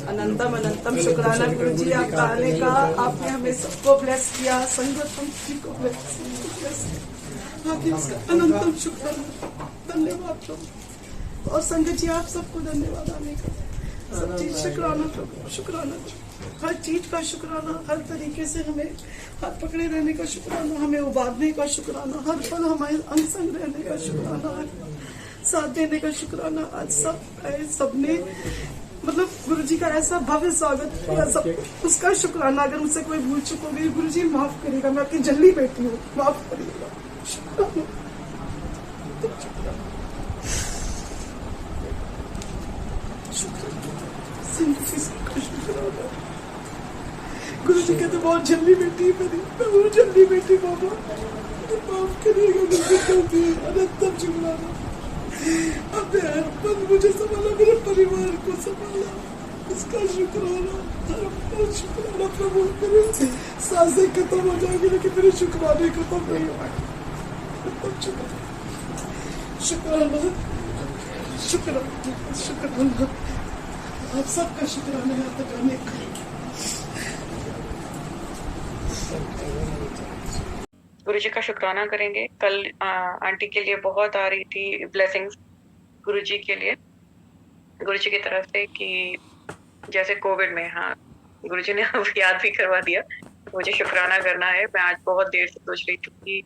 अनंतम अनंतम शुक्राना गुरु जी आपका आने का। आपने हमें सबको ब्लेस किया, संगत हम सभी को ब्लेस किया। अनंतम शुक्राना, धन्यवाद प्रभु। और संगत जी आप सबको धन्यवाद आने का। सब चीज शुक्राना प्रभु, शुक्राना, हर चीज का शुक्राना, हर तरीके से हमें हाथ पकड़े रहने का शुक्राना, हमें उबारने का शुक्राना, हर पल हमारे अंग संग रहने का शुक्राना, साथ देने का शुक्राना। आज सबने मतलब गुरु जी का ऐसा भव्य स्वागत किया, सब उसका शुक्राना। अगर मुझसे कोई भूल चुक होगी गुरु जी माफ करिएगा, मैं आपकी जल्दी बेटी हूँ, माफ करिएगा। शुक्राना, गुरु जी कहते बहुत जल्दी बेटी मेरी, मैं बहुत जल्दी बेटी बाबा, माफ करिएगा। अनंतम शुक्राना, आपने मुझे संभाला, मेरे परिवार को संभाला, इसका शुक्राना, बहुत शुक्राना प्रभु। मेरे सांसें खत्म हो जाएगी लेकिन मेरे शुक्राने खत्म नहीं होगा। शुक्राना, शुक्राना, शुक्राना, आप सबका शुक्राना यहाँ तक आने का। गुरु जी का शुक्राना करेंगे। कल आंटी के लिए बहुत आ रही थी ब्लेसिंग्स गुरु जी के लिए, गुरु जी की तरफ से, कि जैसे कोविड में, हाँ गुरु जी ने अब याद भी करवा दिया, मुझे शुक्राना करना है। मैं आज बहुत देर से सोच रही थी कि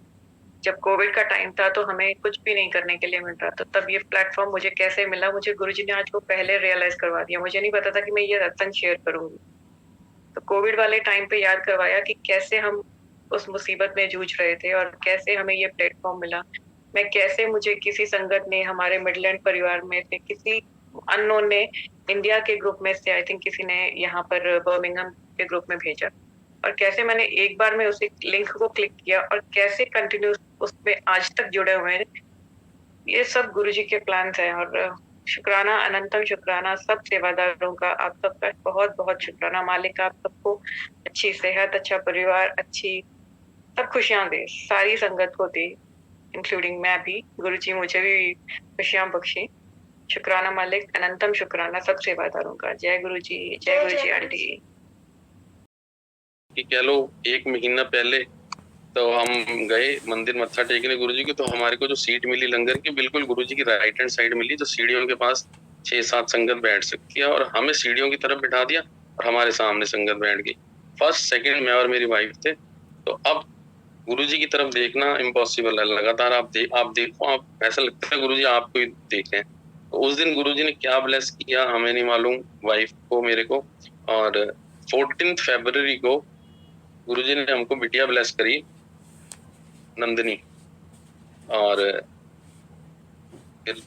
जब कोविड का टाइम था तो हमें कुछ भी नहीं करने के लिए मिल रहा था, तब ये प्लेटफॉर्म मुझे कैसे मिला, मुझे गुरु जी ने आज वो पहले रियलाइज करवा दिया। मुझे नहीं पता था कि मैं ये सत्संग शेयर करूंगी, तो कोविड वाले टाइम पे याद करवाया कि कैसे हम उस मुसीबत में जूझ रहे थे और कैसे हमें ये प्लेटफॉर्म मिला। मैं कैसे, मुझे किसी संगत ने, हमारे मिडलैंड परिवार में से किसी अननोन ने, इंडिया के ग्रुप में से, आई थिंक किसी ने यहाँ पर बर्मिंघम के ग्रुप में भेजा, और कैसे मैंने एक बार में उसी लिंक को क्लिक किया और कैसे कंटिन्यू उसमें आज तक जुड़े हुए हैं। ये सब गुरु जी के प्लान्स हैं। और शुक्राना, अनंतम शुक्राना सब सेवादारों का, आप सबका बहुत बहुत शुक्राना। मालिक आप सबको अच्छी सेहत, अच्छा परिवार, अच्छी सब खुशियां दे, सारी संगत को दे, इंक्लूडिंग मैं भी। गुरु जी मुझे भी खुशियां बख्शे। शुक्राना मालिक, अनंतम शुक्राना सब सेवादारों का। जय गुरु जी, जय गुरु जी आंटी। कि कह लो 1 महीना पहले तो हम गए मंदिर मत्था टेकने गुरु जी की, तो हमारे को जो सीट मिली लंगर की, बिल्कुल गुरु जी की राइट हैंड साइड मिली, जो सीढ़ियों के पास 6-7 संगत बैठ सकती है, और हमें सीढ़ियों की तरफ बिठा दिया और हमारे सामने संगत बैठ गई। फर्स्ट सेकंड मैं और मेरी वाइफ थे। तो अब गुरु जी की तरफ देखना इम्पॉसिबल है, लगातार आप देखो, आप ऐसा लगता है गुरु जी आपको ही देख रहे हैं। तो उस दिन गुरु जी ने क्या ब्लेस किया हमें नहीं मालूम, वाइफ को, मेरे को। और 14 फरवरी को गुरु जी ने हमको बिटिया ब्लेस करी, नंदनी। और फिर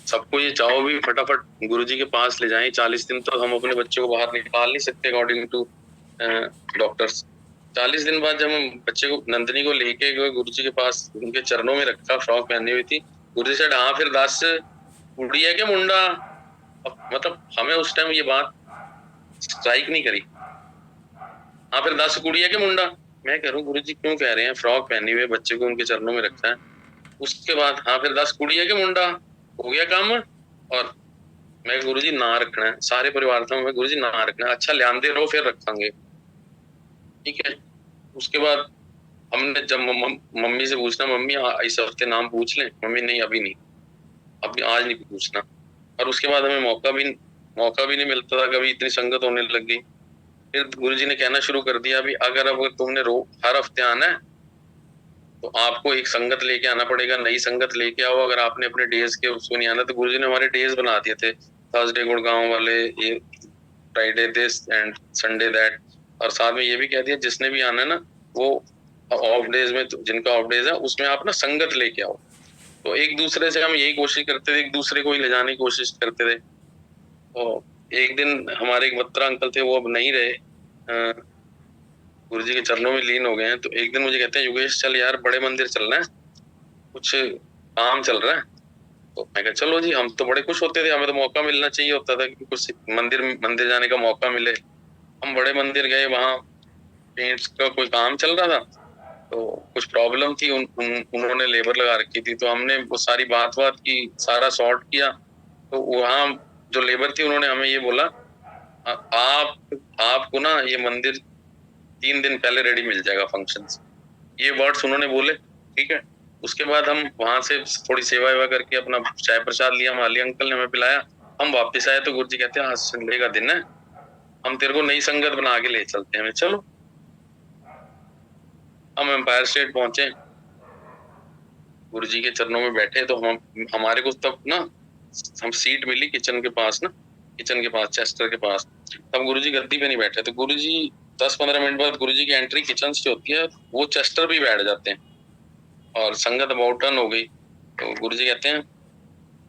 सबको ये चाहो भी फटाफट गुरु जी के पास ले जाएं। 40 दिन तो हम अपने बच्चे को बाहर निकाल नहीं सकते अकॉर्डिंग टू डॉक्टर्स। 40 दिन बाद जब हम बच्चे को, नंदनी को लेके गए गुरु जी के पास, उनके चरणों में रखा, फ्रॉक पहनी हुई थी। गुरु जी से हाँ फिर दास उड़ी है क्या मुंडा। मतलब हमें उस टाइम ये बात स्ट्राइक नहीं करी। हाँ फिर दास कुड़ी है क्या मुंडा। मैं कह रहा हूँ गुरु जी क्यों कह रहे हैं, फ्रॉक पहनी हुई, बच्चे को उनके चरणों में रखा है। उसके बाद हाँ फिर दास कुड़ी है क्या मुंडा, हो गया काम। और मैं गुरु जी ना रखना है, सारे परिवार था, मैं गुरु जी ना रखना है, अच्छा ल्यान रहो फिर रखेंगे, ठीक है। उसके बाद हमने जब मम्मी से पूछना, मम्मी इस हफ्ते नाम पूछ लें, मम्मी नहीं अभी नहीं, अभी आज नहीं पूछना। और उसके बाद हमें मौका भी नहीं मिलता था, कभी इतनी संगत होने लग गई। फिर गुरुजी ने कहना शुरू कर दिया, अभी अगर तुमने हर हफ्ते आना है तो आपको एक संगत लेके आना पड़ेगा, नई संगत लेके आओ। अगर आपने अपने डेज के उसको नहीं आना, तो गुरुजी ने हमारे डेज बना दिए थे, थर्सडे गुड़गांव वाले, ये Friday this and Sunday that. और साथ में ये भी कह दिया जिसने भी आना है ना, वो ऑफ डेज में, जिनका ऑफ डेज है उसमें आप ना संगत लेके आओ। तो एक दूसरे से हम यही कोशिश करते थे, एक दूसरे को ही ले जाने की कोशिश करते थे। तो एक दिन हमारे एक बत्रा अंकल थे, वो अब नहीं रहे, गुरु जी के चरणों में लीन हो गए हैं। तो एक दिन मुझे कहते हैं, योगेश चल यार बड़े मंदिर चलना है, कुछ काम चल रहा है। तो मैं कहा चलो जी। हम तो बड़े खुश होते थे, हमें तो मौका मिलना चाहिए होता था कि कुछ मंदिर जाने का मौका मिले। हम बड़े मंदिर गए, वहां पेंट्स का कोई काम चल रहा था, तो कुछ प्रॉब्लम थी, उन्होंने लेबर लगा रखी थी। तो हमने वो सारी बात की, सारा सॉर्ट किया। तो वहाँ जो लेबर थी उन्होंने हमें ये बोला, आपको ना ये मंदिर 3 दिन पहले रेडी मिल जाएगा फंक्शन से, ये वर्ड्स उन्होंने बोले। ठीक है, उसके बाद हम वहां से थोड़ी सेवा वेवा करके अपना चाय प्रसाद लिया, माली अंकल ने हमें पिलाया, हम वापस आए तो गुरुजी कहते हैं आज संडे का दिन है, हम तेरे को नई संगत बना के ले चलते हैं। चलो, हम एम्पायर स्टेट पहुंचे, गुरुजी के चरणों में बैठे, तो हमारे को तब ना हम सीट मिली किचन के पास ना, किचन के पास चेस्टर के पास। तब गुरुजी गद्दी पे नहीं बैठे, तो गुरुजी 10-15 मिनट बाद गुरुजी की एंट्री किचन से होती है, वो चेस्टर पे बैठ जाते हैं और संगत अबाउट टर्न हो गई। तो गुरुजी कहते हैं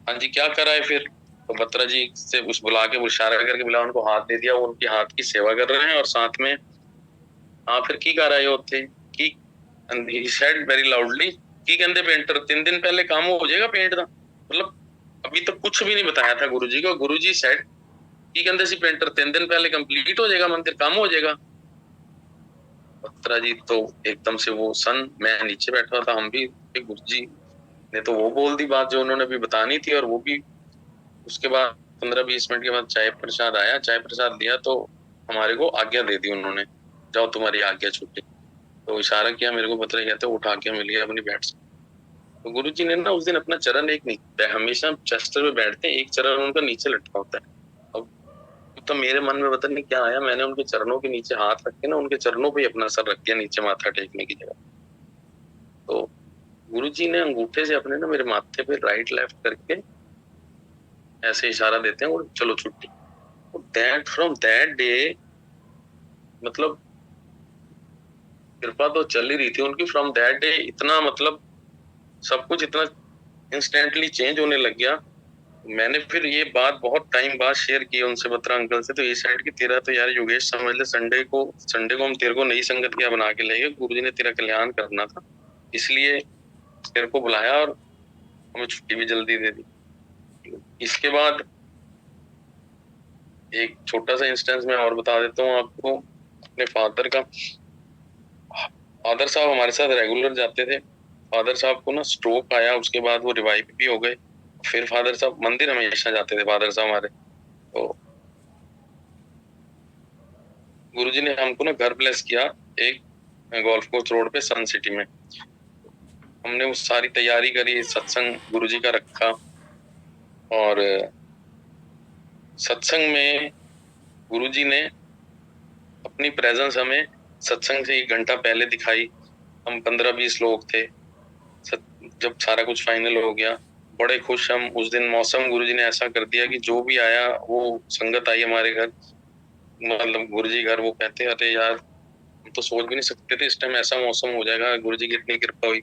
हाँ जी क्या करा है फिर, तो बत्रा जी से उस बुला के इशारा करके बुला, उनको हाथ दे दिया, वो उनके हाथ की सेवा कर रहे हैं और साथ में हाँ फिर की कर रहे होते की, he said very loudly की कहते पेंटर 3 दिन पहले काम हो जाएगा पेंट का, मतलब अभी तक कुछ भी नहीं बताया था गुरुजी को। गुरुजी सेड की कहते सी पेंटर 3 दिन पहले कंप्लीट हो जाएगा, मंदिर काम हो जाएगा। बत्रा जी तो एकदम से वो सन, मैं नीचे बैठा था, हम भी, गुरुजी ने तो वो बोल दी बात जो उन्होंने भी बतानी थी, और वो भी उसके बाद 15-20 मिनट के बाद चाय प्रसाद आया, चाय प्रसाद दिया तो हमारे को आज्ञा दे दी उन्होंने, जाओ तुम्हारी आज्ञा छूटी। तो इशारा किया मेरे को, बत्रा कहते उठा के मिलिए अपनी बैठ से। तो गुरुजी ने ना उस दिन अपना चरण एक नहीं, हमेशा चेस्टर पे बैठते हैं, एक चरण उनका नीचे लटका होता है। अब तो मेरे मन में पता नहीं क्या आया, मैंने उनके चरणों के नीचे हाथ रख के ना उनके चरणों पे अपना सर रख दिया नीचे माथा टेकने की जगह। तो गुरुजी ने अंगूठे से अपने ना मेरे माथे पे राइट लेफ्ट करके ऐसे इशारा देते हैं और चलो छुट्टी। दैट फ्रॉम दैट डे मतलब कृपा तो चल ही रही थी उनकी, फ्रॉम दैट डे इतना मतलब सब कुछ इतना इंस्टेंटली चेंज होने लग गया। मैंने फिर ये बात बहुत टाइम बाद शेयर की उनसे, बत्रा अंकल से, तो ये साइड की तेरा तो यार योगेश समझ ले, संडे को हम तेरे को नई संगत क्या बना के ले गए, गुरुजी ने तेरा कल्याण करना था इसलिए तेरे को बुलाया और हमें छुट्टी भी जल्दी दे दी। इसके बाद एक छोटा सा इंस्टेंस मैं और बता देता हूँ आपको अपने फादर का। फादर साहब हमारे साथ रेगुलर जाते थे, फादर साहब को ना स्ट्रोक आया, उसके बाद वो रिवाइव भी हो गए। फिर फादर साहब मंदिर हमेशा जाते थे फादर साहब हमारे, तो गुरुजी ने हमको ना घर ब्लेस किया एक गोल्फ कोर्स रोड पे सन सिटी में। हमने वो सारी तैयारी करी, सत्संग गुरुजी का रखा और सत्संग में गुरुजी ने अपनी प्रेजेंस हमें सत्संग से 1 घंटा पहले दिखाई। हम 15-20 लोग थे, जब सारा कुछ फाइनल हो गया बड़े खुश हम। उस दिन मौसम गुरुजी ने ऐसा कर दिया कि जो भी आया वो संगत आई हमारे घर, मतलब गुरुजी घर, वो कहते अरे यार हम तो सोच भी नहीं सकते थे इस टाइम ऐसा मौसम हो जाएगा, गुरुजी की इतनी कृपा हुई।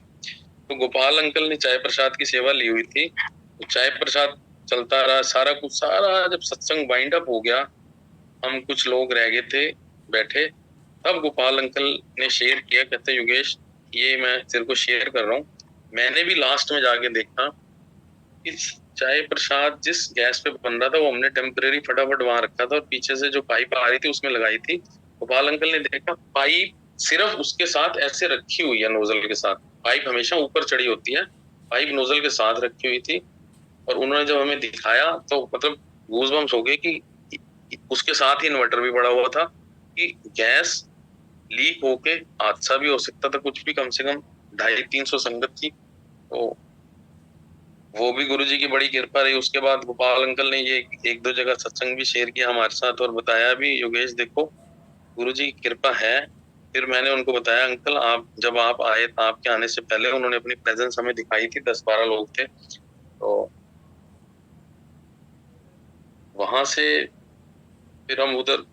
तो गोपाल अंकल ने चाय प्रसाद की सेवा ली हुई थी, तो चाय प्रसाद चलता रहा, सारा कुछ, सारा जब सत्संग वाइंड अप हो गया, हम कुछ लोग रह गए थे बैठे, तब गोपाल अंकल ने शेयर किया, कहते योगेश ये मैं तेरे को शेयर कर रहा हूँ, मैंने भी लास्ट में जाके देखा कि चाय प्रसाद जिस गैस पे बन रहा था वो हमने टेम्परेरी फटाफट वहां रखा था और पीछे से जो पाइप आ रही थी उसमें लगाई थी। गोपाल अंकल ने देखा पाइप सिर्फ उसके साथ ऐसे रखी हुई है, नोजल के साथ, पाइप हमेशा ऊपर चढ़ी होती है, पाइप नोजल के साथ रखी हुई थी। और उन्होंने जब हमें दिखाया तो मतलब गूज़बम्स हो गए कि उसके साथ ही इन्वर्टर भी पड़ा हुआ था कि गैस लीक होके हादसा भी हो सकता था, कुछ भी, कम से कम 250-300 संगत थी। तो वो भी गुरुजी की बड़ी कृपा रही। उसके बाद गोपाल अंकल ने ये 1-2 जगह सत्संग भी शेयर किया हमारे साथ और बताया भी योगेश देखो गुरुजी की कृपा है। फिर मैंने उनको बताया अंकल आप जब आप आए, आपके आने से पहले उन्होंने अपनी प्रेजेंस हमें दिखाई थी, 10-12 लोग थे। तो वहां से फिर हम उधर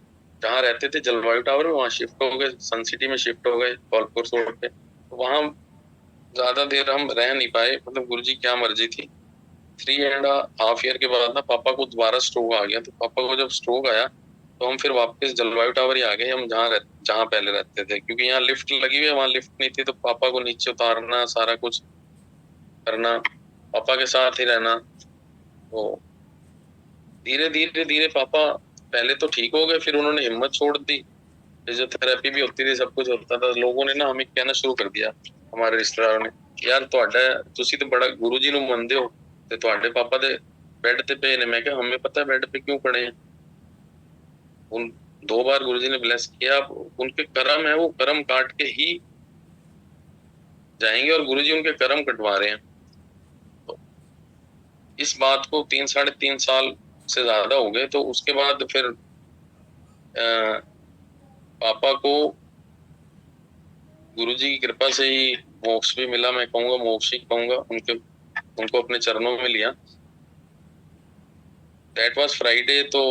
जहाँ रहते थे जलवायु टावर में, वहां शिफ्ट हो गए, सन सिटी में शिफ्ट हो गए गोल्फ कोर्स रोड पे। वहां ज्यादा देर हम रह नहीं पाए, मतलब गुरुजी क्या मर्जी थी। 3.5 ईयर के बाद ना पापा को दोबारा स्ट्रोक आ गया। तो पापा को जब स्ट्रोक आया तो हम फिर वापस जलवायु टावर ही आ गए, हम जहाँ पहले रहते थे, क्योंकि यहाँ लिफ्ट लगी हुई है, वहाँ लिफ्ट नहीं थी। तो पापा को नीचे उतारना, सारा कुछ करना, पापा के साथ ही रहना। तो धीरे धीरे धीरे पापा पहले तो ठीक हो गए, फिर उन्होंने हिम्मत छोड़ दी, फिजियोथेरेपी भी होती थी, सब कुछ होता था। लोगों ने ना हमें कहना शुरू कर दिया, हमारे रिश्तेदारों ने, यार तुसी तो बड़ा गुरु जी ਨੂੰ ਮੰਨਦੇ ਹੋ ਤੇ ਤੁਹਾਡੇ ਪਾਪਾ ਦੇ ਬੈੱਡ ਤੇ ਪਏ ਨੇ। मैं क्या हमें पता है बेड पे क्यों पड़े हैं। उन 2 बार गुरुजी ने ब्लेस किया। अब उनके कर्म है, वो कर्म काट के ही जाएंगे और गुरुजी उनके कर्म कटवा रहे हैं। तो इस बात को 3 साढ़े 3 साल से ज्यादा हो गए। तो उसके बाद फिर पापा को गुरुजी की कृपा से ही मोक्ष भी मिला। मैं कहूँगा मोक्ष ही कहूँगा, उनको अपने चरणों में लिया। That was Friday. तो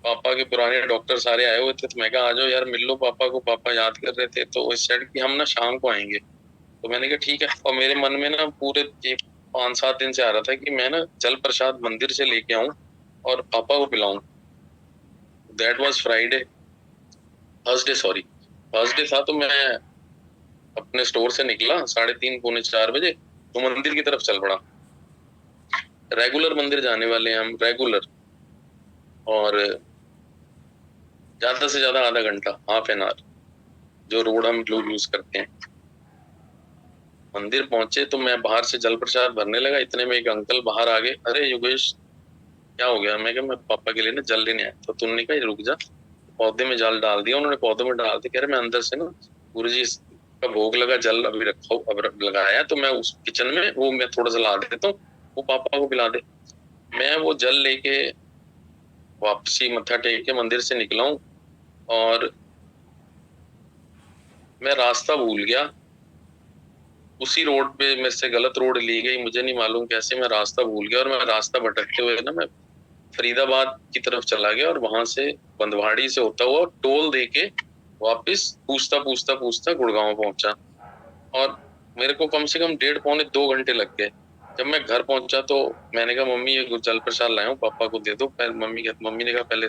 पापा के पुराने डॉक्टर सारे आए हुए थे, तो मैं कहा आ जाओ यार मिल लो पापा को, पापा याद कर रहे थे। तो इस सेड कि हम ना शाम को आएंगे। तो मैंने कहा ठीक है। और मेरे मन में ना पूरे 5-7 दिन से आ रहा था कि मैं ना जल प्रसाद मंदिर से लेके आऊं और पापा को पिलाऊं। That was Friday, Thursday sorry, Thursday था। तो मैं अपने स्टोर से निकला 3:30-4 बजे, तो मंदिर की तरफ चल पड़ा। रेगुलर मंदिर जाने वाले हैं हम, रेगुलर। और ज्यादा से ज्यादा आधा घंटा, हाफ एन आवर, जो रोड हम लोग यूज करते हैं। मंदिर पहुंचे तो मैं बाहर से जल प्रसाद भरने लगा। इतने में एक अंकल बाहर आ गए, अरे योगेश क्या हो गया? मैं कहा मैं पापा के लिए ना जल लेने आया। तो तुमने कहा रुक जा, पौधे में जल डाल दिया। उन्होंने पौधे में डाल दिया। कह रहे मैं अंदर से ना गुरुजी का भोग लगा, जल अभी रखा, अब लगाया, तो मैं उस किचन में वो मैं थोड़ा सा ला देता हूँ, वो पापा को पिला दे। मैं वो जल लेके वापसी मत्था टेक के मंदिर से निकला हूँ और मैं रास्ता भूल गया। उसी रोड पे मेरे से गलत रोड ली गई, मुझे नहीं मालूम कैसे मैं रास्ता भूल गया। और मैं रास्ता भटकते हुए ना मैं फरीदाबाद की तरफ चला गया और वहां से बंदवाड़ी से होता हुआ टोल दे के वापिस पूछता पूछता पूछता गुड़गांव पहुंचा। और मेरे को कम से कम 1.5-2 घंटे लग गए। जब मैं घर पहुंचा तो मैंने कहा मम्मी ये जल प्रसाद लाया हूँ, पापा को दे दो। पहले मम्मी ने कहा पहले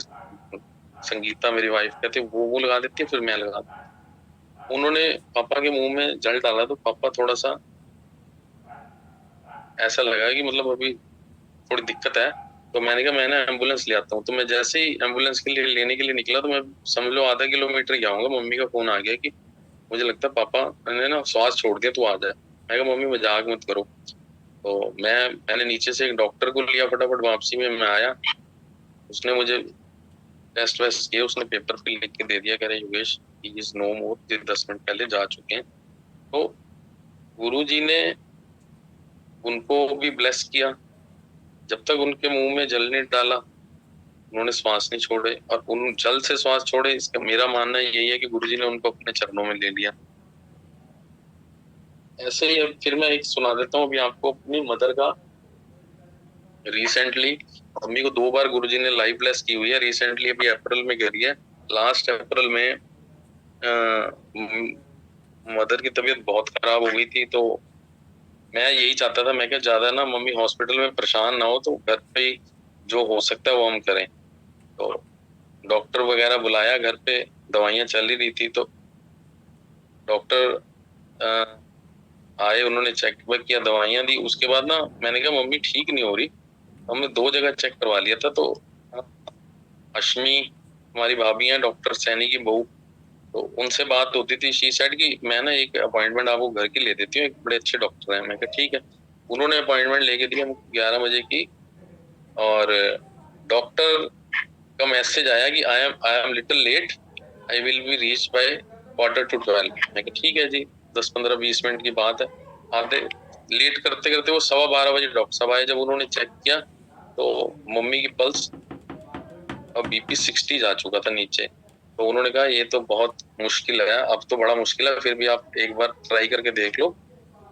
संगीता मेरी वाइफ कहते वो लगा देती है, फिर मैं लगा। उन्होंने पापा के मुंह में जल डाला तो पापा थोड़ा सा ऐसा लगा कि मतलब अभी थोड़ी दिक्कत है। तो मैंने कहा मैं ना एम्बुलेंस ले आता हूँ। तो मैं जैसे ही एम्बुलेंस के लिए लेने के लिए निकला तो मैं समझ लो आधा किलोमीटर गया हूँ, मम्मी का फोन आ गया कि मुझे लगता है पापा ने ना श्वास छोड़ दिया, तू आ जाए। मैं कहा मम्मी मजाक मत करो। तो मैंने नीचे से एक डॉक्टर को लिया, फटाफट वापसी में मैं आया। उसने मुझे टेस्ट वेस्ट किए, उसने पेपर पे लिख के दे दिया, कह रहे Yogesh he is no more, 10 minute पहले जा चुके हैं। तो गुरुजी ने उनको भी ब्लेस किया। जब तक उनके मुंह में जल नहीं डाला उन्होंने श्वास नहीं छोड़े, और उन जल से श्वास छोड़े। इसका मेरा मानना यही है कि गुरुजी ने उनको अपने चरणों में ले लिया। ऐसे ही अब फिर मैं एक सुना देता हूँ अभी आपको अपनी मदर का। रिसेंटली मम्मी को 2 बार गुरुजी ने लाइव ब्लेस की हुई है। रिसेंटली अभी अप्रैल में करी है। लास्ट अप्रैल में मदर की तबीयत बहुत खराब हो गई थी। तो मैं यही चाहता था, मैं क्या ज्यादा ना मम्मी हॉस्पिटल में परेशान ना हो, तो घर पे ही जो हो सकता है वो हम करें। तो डॉक्टर वगैरह बुलाया, घर पे दवाइयां चल ही रही थी। तो डॉक्टर आए, उन्होंने चेक किया, दवाइयां दी। उसके बाद ना मैंने कहा मम्मी ठीक नहीं हो रही। हमने 2 जगह चेक करवा लिया था। तो अश्मी हमारी भाभी हैं, डॉक्टर सैनी की बहू, तो उनसे बात होती थी। शी सेड कि मैं ना एक अपॉइंटमेंट आपको घर की ले देती हूँ, एक बड़े अच्छे डॉक्टर हैं। मैं कहा ठीक है। उन्होंने अपॉइंटमेंट लेके दी हमको 11 बजे की। और डॉक्टर का मैसेज आया कि I am little late, I will be reach by 11:45। मैं कहा ठीक है जी, 10-15-20 मिनट की बात है। आधे लेट करते करते वो 12:15 बजे डॉक्टर साहब आए। जब उन्होंने चेक किया तो मम्मी की पल्स और बीपी 60 जा चुका था नीचे। तो उन्होंने कहा ये तो बहुत मुश्किल है, अब तो बड़ा मुश्किल है, फिर भी आप एक बार ट्राई करके देख लो,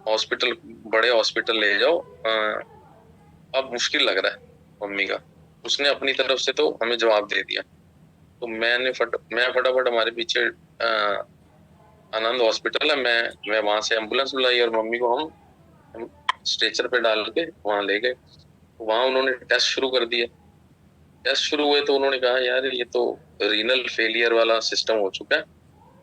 हॉस्पिटल, बड़े हॉस्पिटल ले जाओ, अब मुश्किल लग रहा है मम्मी का। उसने अपनी तरफ से तो हमें जवाब दे दिया। तो मैं फटाफट हमारे पीछे आनंद हॉस्पिटल है, मैं वहां से एम्बुलेंस बुलाई और मम्मी को हम स्ट्रेचर पे डाल के वहां ले गए। वहां उन्होंने टेस्ट शुरू कर दिए। टेस्ट शुरू हुए तो उन्होंने कहा यार ये तो रीनल फेलियर वाला सिस्टम हो चुका है,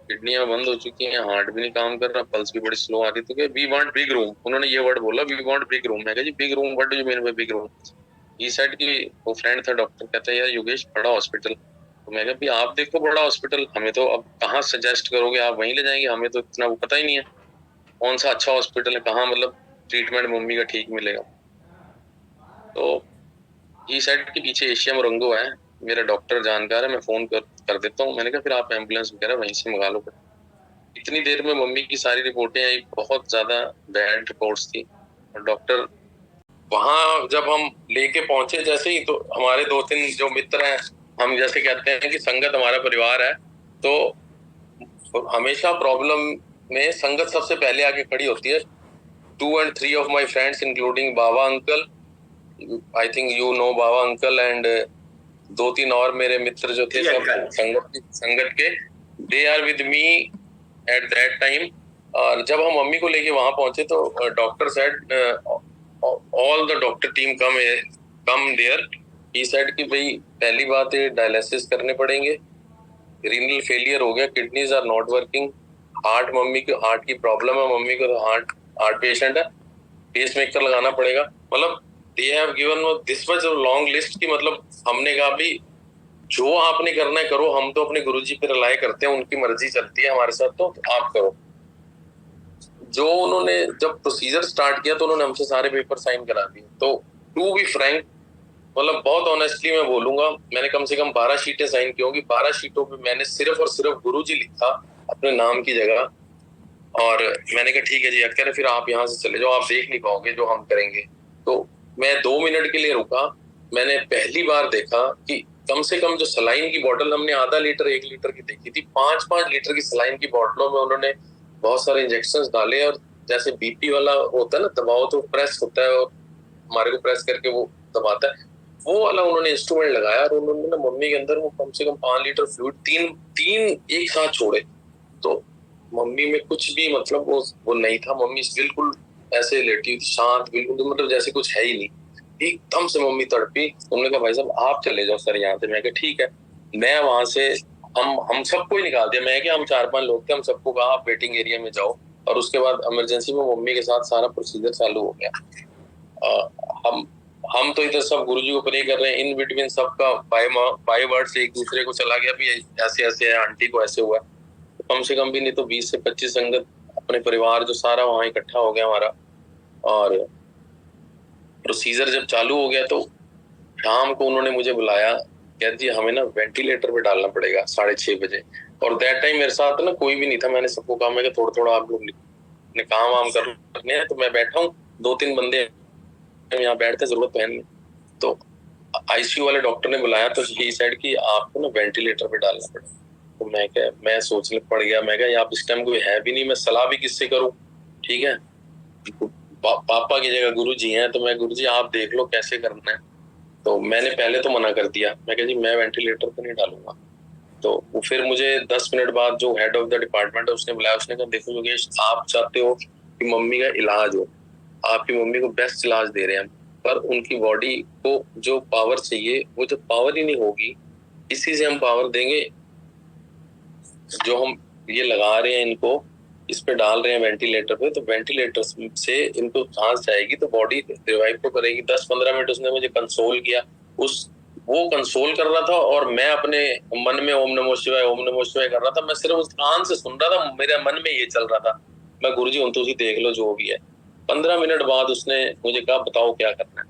किडनियां बंद हो चुकी हैं, हार्ट भी नहीं काम कर रहा, पल्स भी बड़ी स्लो आ रही। तो वी वांट बिग रूम, उन्होंने ये वर्ड बोला, वी वांट बिग रूम। मैं कहा जी big room, what do you mean by big room? He said कि वो फ्रेंड था डॉक्टर, कहता है यार योगेश बड़ा हॉस्पिटल। तो मैं कहा आप देखो बड़ा हॉस्पिटल, हमें तो अब कहाँ सजेस्ट करोगे, आप वहीं ले जाएंगे, हमें तो इतना वो पता ही नहीं है कौन सा अच्छा हॉस्पिटल है, कहाँ मतलब ट्रीटमेंट मम्मी का ठीक मिलेगा। तो ई सेट के पीछे एशिया मोरंगो है, मेरा डॉक्टर जानकार है, मैं फोन कर देता हूँ। मैंने कहा फिर आप एम्बुलेंस वगैरह वहीं से मंगा लो। इतनी देर में मम्मी की सारी रिपोर्टें आई, बहुत ज्यादा बैड रिपोर्ट्स थी। और डॉक्टर वहां जब हम लेके पहुंचे जैसे ही, तो हमारे 2-3 जो मित्र हैं, हम जैसे कहते हैं कि संगत हमारा परिवार है, तो हमेशा प्रॉब्लम में संगत सबसे पहले आके खड़ी होती है। 2 and 3 of my friends including बाबा uncle, I think you know बाबा अंकल, एंड 2-3 और मेरे मित्र जो थे सब संगत के, they are with me at that time. और जब हम मम्मी को लेके वहां पहुंचे तो doctor said all the doctor team come there. He said कि भाई पहली बात है डायलिसिस करने पड़ेंगे, रीनल फेलियर हो गया, kidneys are not working, heart mummy को हार्ट की प्रॉब्लम है, मम्मी को तो हार्ट पेशेंट है, पेस मेकर लगाना पड़ेगा। मतलब they have given this much long list की, मतलब हमने कहा भाई जो आपने करना है करो, हम तो अपने गुरुजी पे रिलाय करते हैं, उनकी मर्जी चलती है हमारे साथ, तो आप करो। जो उन्होंने जब प्रोसीजर स्टार्ट किया तो उन्होंने हमसे सारे पेपर साइन करा दिए। तो टू बी फ्रैंक, मतलब बहुत ऑनेस्टली मैं बोलूंगा, मैंने कम से कम 12 शीटें साइन की होंगी। 12 शीटों पे मैंने सिर्फ और सिर्फ गुरुजी लिखा अपने नाम की जगह। और मैंने कहा ठीक है जी, कह रहे फिर आप यहाँ से चले जाओ, आप देख नहीं पाओगे जो हम करेंगे। तो मैं 2 मिनट के लिए रुका। मैंने पहली बार देखा कि कम से कम जो सलाइन की बोतल हमने आधा लीटर 1 लीटर की देखी थी, 5-5 लीटर की सलाइन की बोतलों में उन्होंने बहुत सारे इंजेक्शन डाले। और जैसे बीपी वाला होता है ना, दबाव तो प्रेस होता है और हमारे को प्रेस करके वो दबाता है, वो वाला उन्होंने इंस्ट्रूमेंट लगाया। और उन्होंने ना मम्मी के अंदर वो कम से कम 5 लीटर फ्लूइड तीन एक साथ छोड़े। तो मम्मी में कुछ भी मतलब वो नहीं था। मम्मी बिल्कुल ऐसे लेटी थी, शांत बिल्कुल, तो मतलब जैसे कुछ है ही नहीं। एकदम से मम्मी तड़पी। उन्होंने कहा भाई साहब आप चले जाओ सर यहाँ से। मैं कहा ठीक है। मैं वहां से हम सबको ही निकाल दिया। मैं क्या, हम 4-5 लोग थे, हम सबको कहा आप वेटिंग एरिया में जाओ। और उसके बाद इमरजेंसी में मम्मी के साथ सारा प्रोसीजर चालू हो गया। हम तो इधर सब गुरुजी को प्रे कर रहे हैं, इन बिटवीन सबका बाय वर्ड्स एक दूसरे को चला गया भी ऐसे ऐसे है, आंटी को ऐसे हुआ। तो कम से कम भी नहीं तो 20 से 25 संगत अपने परिवार जो सारा वहां इकट्ठा हो गया हमारा। और प्रोसीजर जब चालू हो गया तो शाम को उन्होंने मुझे बुलाया, कहते जी हमें ना वेंटिलेटर पे डालना पड़ेगा 6:30 बजे। और दैट टाइम मेरे साथ ना कोई भी नहीं था। मैंने सबको कहा मैं थोड़ा थोड़ा आप लोग ने काम वाम करने हैं, तो मैं बैठा हूँ, 2-3 बंदे यहाँ बैठते, जरूरत है नहीं। तो आईसीयू वाले डॉक्टर ने बुलाया तो ही सेड कि आपको ना वेंटिलेटर पे डालना पड़ेगा। तो मैं सोचने पड़ गया। मैं कहा आप इस टाइम कोई है भी नहीं, मैं सलाह भी किससे करूं। ठीक है, पापा की जगह गुरुजी हैं, तो मैं गुरुजी आप देख लो कैसे करना है। तो मैंने पहले तो मना कर दिया। मैं कहा जी मैं वेंटिलेटर पे नहीं डालूंगा। तो वो फिर मुझे 10 मिनट बाद जो हेड ऑफ द डिपार्टमेंट है उसने बुलाया। उसने कहा देखो योगेश, आप चाहते हो कि मम्मी का इलाज हो, आपकी मम्मी को बेस्ट इलाज दे रहे हैं, पर उनकी बॉडी को जो पावर चाहिए वो जब पावर ही नहीं होगी, इसी से हम पावर देंगे। जो हम ये लगा रहे हैं इनको, इस पे डाल रहे हैं वेंटिलेटर पे, तो वेंटिलेटर से इनको सांस जाएगी तो बॉडी रिवाइव तो करेगी। 10-15 मिनट उसने मुझे कंसोल किया। वो कंसोल कर रहा था और मैं अपने मन में ओम नमो शिवाय कर रहा था। मैं सिर्फ उस कान से सुन रहा था, मेरे मन में ये चल रहा था, मैं गुरुजी उन तो उसी देख लो जो भी है। 15 मिनट बाद उसने मुझे कहा बताओ क्या करना है।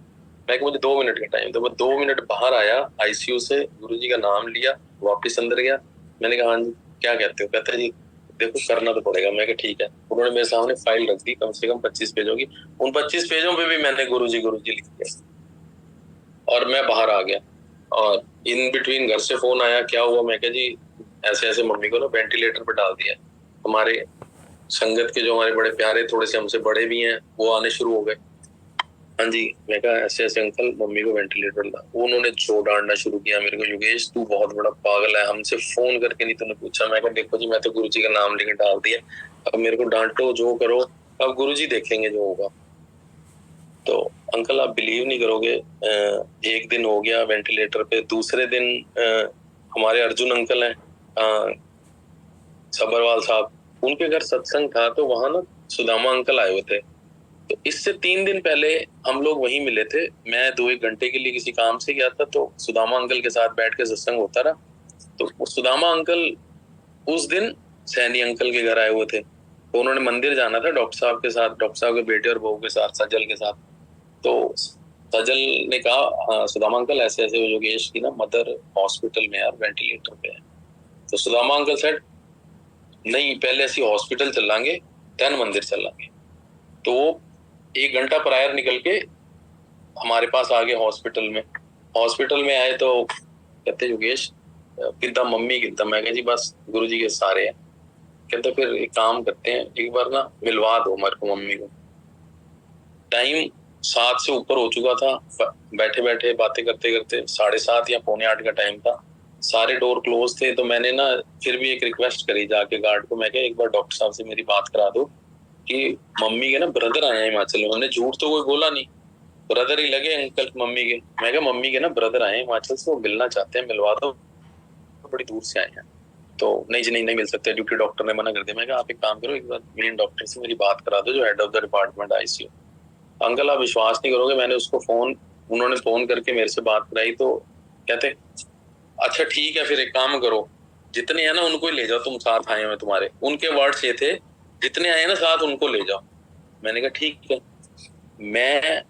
मैं मुझे 2 मिनट का टाइम, तो मैं 2 मिनट बाहर आया आईसीयू से, गुरुजी का नाम लिया, वापस अंदर गया। मैंने कहा हाँ जी क्या कहते हो। कहते जी देखो करना तो पड़ेगा। मैं कहा ठीक है। उन्होंने मेरे सामने फाइल रख दी कम से कम 25 पेजों की। उन 25 पेजों पे भी मैंने गुरुजी लिख दिया और मैं बाहर आ गया। और इन बिटवीन घर से फोन आया, क्या हुआ। मैं कहा जी ऐसे ऐसे मम्मी को ना वेंटिलेटर पे डाल दिया। हमारे संगत के जो हमारे बड़े प्यारे, थोड़े से हमसे बड़े भी हैं, वो आने शुरू हो गए। हाँ जी, मैं कहा ऐसे ऐसे अंकल मम्मी को वेंटिलेटर ला। उन्होंने जो डांटना शुरू किया मेरे को, योगेश तू बहुत बड़ा पागल है, हमसे फोन करके नहीं तूने पूछा। मैं कहा देखो जी मैं तो गुरुजी का नाम लेके डाल दिया, अब मेरे को डांटो जो करो, अब गुरुजी देखेंगे जो होगा। तो अंकल आप बिलीव नहीं करोगे, एक दिन हो गया वेंटिलेटर पे। दूसरे दिन हमारे अर्जुन अंकल हैं सबरवाल साहब, उनके घर सत्संग था, तो वहां ना सुदामा अंकल आए हुए थे। तो इससे 3 दिन पहले हम लोग वहीं मिले थे। मैं 2-1 घंटे के लिए किसी काम से गया था, तो सुदामा अंकल के साथ बैठ के सत्संग होता रहा। तो सुदामा अंकल उस दिन सैनी अंकल के घर आए हुए थे। तो उन्होंने मंदिर जाना था डॉक्टर साहब के साथ, डॉक्टर साहब के बेटे और बहू के साथ, सज्जल के साथ। तो सजल ने कहा सुदामा अंकल ऐसे ऐसे योगेश की ना मदर हॉस्पिटल में है और वेंटिलेटर पे है। तो सुदामा अंकल सेड नहीं पहले ऐसी हॉस्पिटल चलांगे देन मंदिर चलांगे। तो 1 घंटा प्रायर निकल के हमारे पास आ गए हॉस्पिटल में आए तो कहते योगेश किद्दा मम्मी किद्दा। मैं कहा जी बस गुरुजी के सारे हैं। कहते फिर एक काम करते हैं एक बार ना मिलवा दो मेरे को मम्मी को। टाइम 7 से ऊपर हो चुका था, बैठे बैठे बातें करते करते 7:30 या 7:45 का टाइम था, सारे डोर क्लोज थे। तो मैंने ना फिर भी एक रिक्वेस्ट करी जाके गार्ड को, मैं कहा एक बार डॉक्टर साहब से मेरी बात करा दो कि मम्मी के ना ब्रदर आए हैं हिमाचल में। उन्होंने झूठ तो कोई बोला नहीं, ब्रदर ही लगे अंकल मम्मी के। मैं कहा मम्मी के ना ब्रदर आए हैं हिमाचल से, वो मिलना चाहते हैं, मिलवा दो, बड़ी दूर से आए हैं। तो नहीं जी नहीं मिल सकते, ड्यूटी डॉक्टर ने मना कर दिया। मैं कहा आप एक काम करो एक बार मेन डॉक्टर से मेरी बात करा दो जो head of the department ICU. Uncle आप विश्वास नहीं करोगे, मैंने उसको उन्होंने फोन करके मेरे से बात कराई तो कहते अच्छा ठीक है फिर एक काम करो जितने हैं ना उनको ही ले जाओ, तुम साथ आए हैं तुम्हारे। उनके वर्ड्स ये थे जितने आए ना साथ उनको ले जाओ। मैंने कहा ठीक है। मैं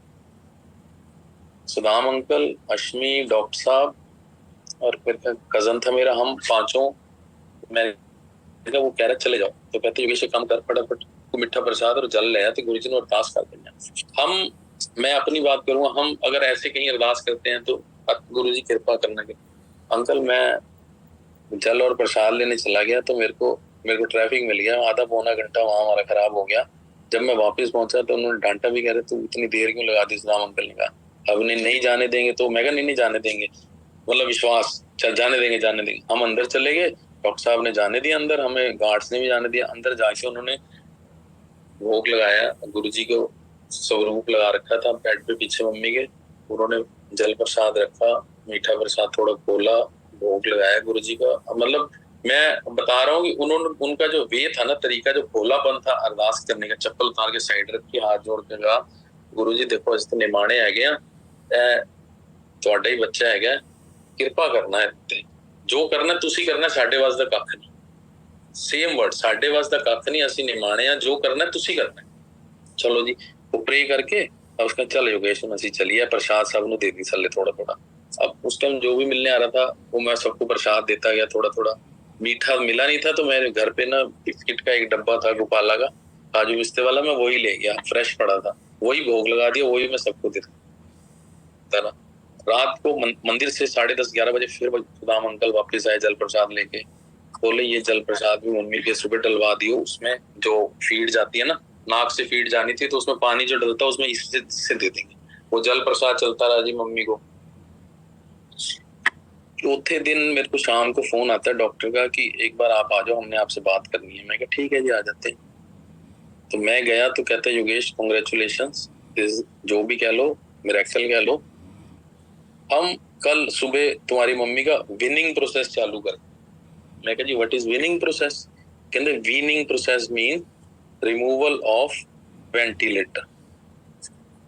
सुदाम अंकल, अश्मी, डॉक्टर साहब और फिर कजन था मेरा, हम पांचों, मैं वो कह रहा चले जाओ। तो कहते योगेश काम कर फटाफट को मिठा प्रसाद और जल ले आते गुरुजी ने अरदास कर देना। मैं अपनी बात करूंगा, हम अगर ऐसे कहीं अरदास करते हैं तो गुरुजी कृपा करना के। अंकल मैं जल और प्रसाद लेने चला गया तो मेरे को ट्रैफिक मिल गया, आधा पौना घंटा वहां हमारा खराब हो गया। जब मैं वापस पहुंचा तो उन्होंने डांटा भी, कह रहे तू इतनी देर क्यों लगा दी। सुदाम अंकल ने कहा अब नहीं जाने देंगे। तो मैं कहा नहीं जाने देंगे, मतलब विश्वास, चल जाने देंगे। हम अंदर चले गए, डॉक्टर साहब ने जाने दिया अंदर, हमें गार्ड्स ने भी जाने दिया। अंदर जाके उन्होंने भोग लगाया, गुरुजी को स्वरूप लगा रखा था बेड पे पीछे मम्मी के। उन्होंने जल प्रसाद रखा, मीठा प्रसाद थोड़ा खोला, भोग लगाया गुरुजी का। मतलब मैं बता रहा हूँ कि उनका जो वे था ना, तरीका, जो भोलापन था अरदास करने का, चप्पल उतार के साइड रखी, हाथ जोड़ के कहा गुरुजी देखो इस तो निमाणे है गया, ਤੁਹਾਡਾ ਹੀ ਬੱਚਾ ਹੈਗਾ, ਕਿਰਪਾ ਕਰਨਾ ਹੈ, ਜੋ ਕਰਨਾ ਤੁਸੀਂ ਕਰਨਾ, ਸਾਡੇ ਵਾਸ ਦਾ ਕੱਖ ਨਹੀਂ। ਸੇਮ वर्ड, ਸਾਡੇ ਵਾਸ ਦਾ ਕੱਖ नहीं, ਅਸੀਂ ਨਿਮਾਣੇ ਆ, जो करना ਤੁਸੀਂ करना। चलो जी वो प्रे करके अब उसका चल योगेश ਅਸੀਂ चलिए, प्रसाद सब ਨੂੰ दे दी थले थोड़ा थोड़ा। अब उस टाइम जो भी मिलने आ रहा था वो मैं सबको प्रसाद देता गया थोड़ा थोड़ा। मीठा मिला नहीं था तो मेरे घर पे ना बिस्किट का एक डब्बा था गोपाला का, काजू पिस्ते वाला, मैं वही ले गया, फ्रेश पड़ा था, वही भोग लगा दिया, वही मैं सबको देता था। रात को मंदिर से 10:30-11 बजे फिर सुदाम अंकल वापस आए जल प्रसाद लेके। बोले ये जल प्रसाद भी मम्मी के सुबह डलवा दियो, उसमें जो फीड जाती है ना, नाक से फीड जानी थी तो उसमें पानी जो डलता है उसमें इससे दे देंगे। वो जल प्रसाद चलता रहा जी मम्मी को। चौथे दिन मेरे को शाम को फोन आता है डॉक्टर का कि एक बार आप आ जाओ, हमने आपसे बात करनी है। मैं कहा ठीक है जी आ जाते। तो मैं गया तो कहते योगेश कांग्रेचुलेशंस, जो भी कह लो, मिरेकल कह लो, हम कल सुबह तुम्हारी मम्मी का विनिंग प्रोसेस चालू कर। मैं कहा जी व्हाट इज विनिंग प्रोसेस? कहते winning process mean removal of ventilator.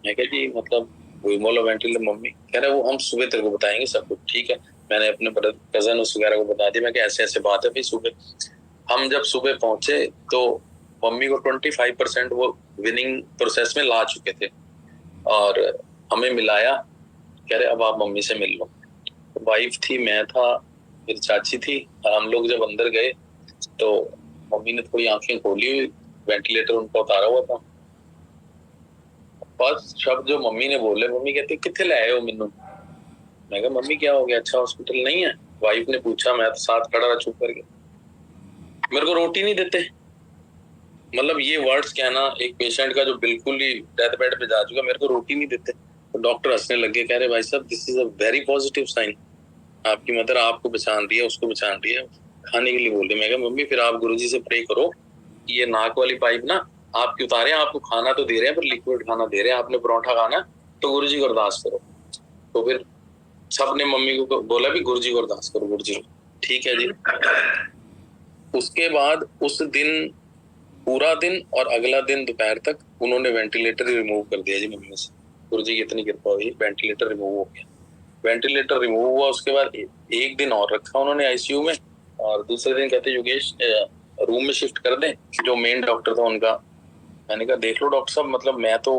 मैं कहा जी मतलब रिमूवल ऑफ वेंटिलेटर? मम्मी कह रहे वो हम सुबह तेरे को बताएंगे सब कुछ। ठीक है, मैंने अपने कजन वगैरह को बता दिया। मैं कहा ऐसे ऐसे बात है भाई। सुबह हम जब सुबह पहुंचे तो मम्मी को 25% वो विनिंग प्रोसेस में ला चुके थे और हमें मिलाया। कह रहे अब आप मम्मी से मिल लो। तो वाइफ थी, मैं था, फिर चाची थी, और हम लोग जब अंदर गए तो मम्मी ने थोड़ी आंखें खोली, वेंटिलेटर उनको उतारा हुआ था। फर्स्ट शब्द जो मम्मी ने बोले, मम्मी कहती कितने ले आए हो मैनू? मैं कहा मम्मी क्या हो गया, अच्छा हॉस्पिटल नहीं है? वाइफ ने पूछा, मैं तो साथ खड़ा रहा चुप करके। मेरे को रोटी नहीं देते। मतलब ये वर्ड्स कहना एक पेशेंट का जो बिल्कुल ही डेथ बेड पे जा चुका, मेरे को रोटी नहीं देते। तो डॉक्टर हंसने लगे, कह रहे भाई साहब this is a very positive sign, आपकी मदर आपको बचान रही है, उसको बचान रही है, खाने के लिए बोल रही है। मैं कहा मम्मी फिर आप गुरुजी से प्रे करो कि ये नाक वाली पाइप ना आपकी उतारे, आपको खाना तो दे रहे हैं पर लिक्विड खाना दे रहे हैं, आपने परोठा खाना तो गुरुजी को अरदास करो। तो फिर सबने मम्मी को बोला भी गुरुजी को अरदास करो, गुरुजी। ठीक है जी। उसके बाद उस दिन पूरा दिन और अगला दिन दोपहर तक उन्होंने वेंटिलेटर रिमूव कर दिया जी मम्मी से। गुरुजी की इतनी कृपा हुई, वेंटिलेटर रिमूव हो गया। वेंटिलेटर रिमूव हुआ, उसके बाद एक दिन और रखा उन्होंने आईसीयू में, और दूसरे दिन कहते योगेश रूम में शिफ्ट कर दें। जो मेन डॉक्टर था उनका, मैंने कहा देख लो डॉक्टर साहब, मतलब मैं तो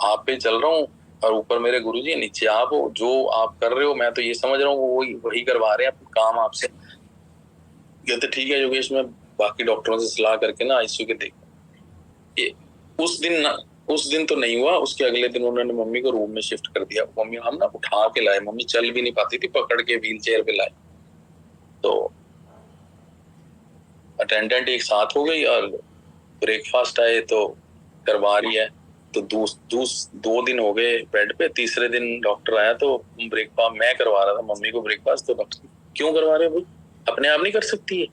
आप पे चल रहा हूँ, और ऊपर मेरे गुरुजी, नीचे आप हो, जो आप कर रहे हो मैं तो ये समझ रहा हूँ वही करवा रहे हैं काम आपसे। कहते ठीक है योगेश, मैं बाकी डॉक्टरों से सलाह करके ना आईसीयू के देख। उस दिन तो नहीं हुआ, उसके अगले दिन उन्होंने मम्मी को रूम में शिफ्ट कर दिया। मम्मी हम ना उठा के लाए, मम्मी चल भी नहीं पाती थी, पकड़ के व्हील चेयर पे लाए। तो अटेंडेंट एक साथ हो गई और ब्रेकफास्ट आए तो करवा रही है। तो 2 दिन हो गए बेड पे, तीसरे दिन डॉक्टर आया तो ब्रेकफास्ट मैं करवा रहा था मम्मी को ब्रेकफास्ट। तो डॉक्टर क्यों करवा रहे हो भाई, अपने आप नहीं कर सकती है?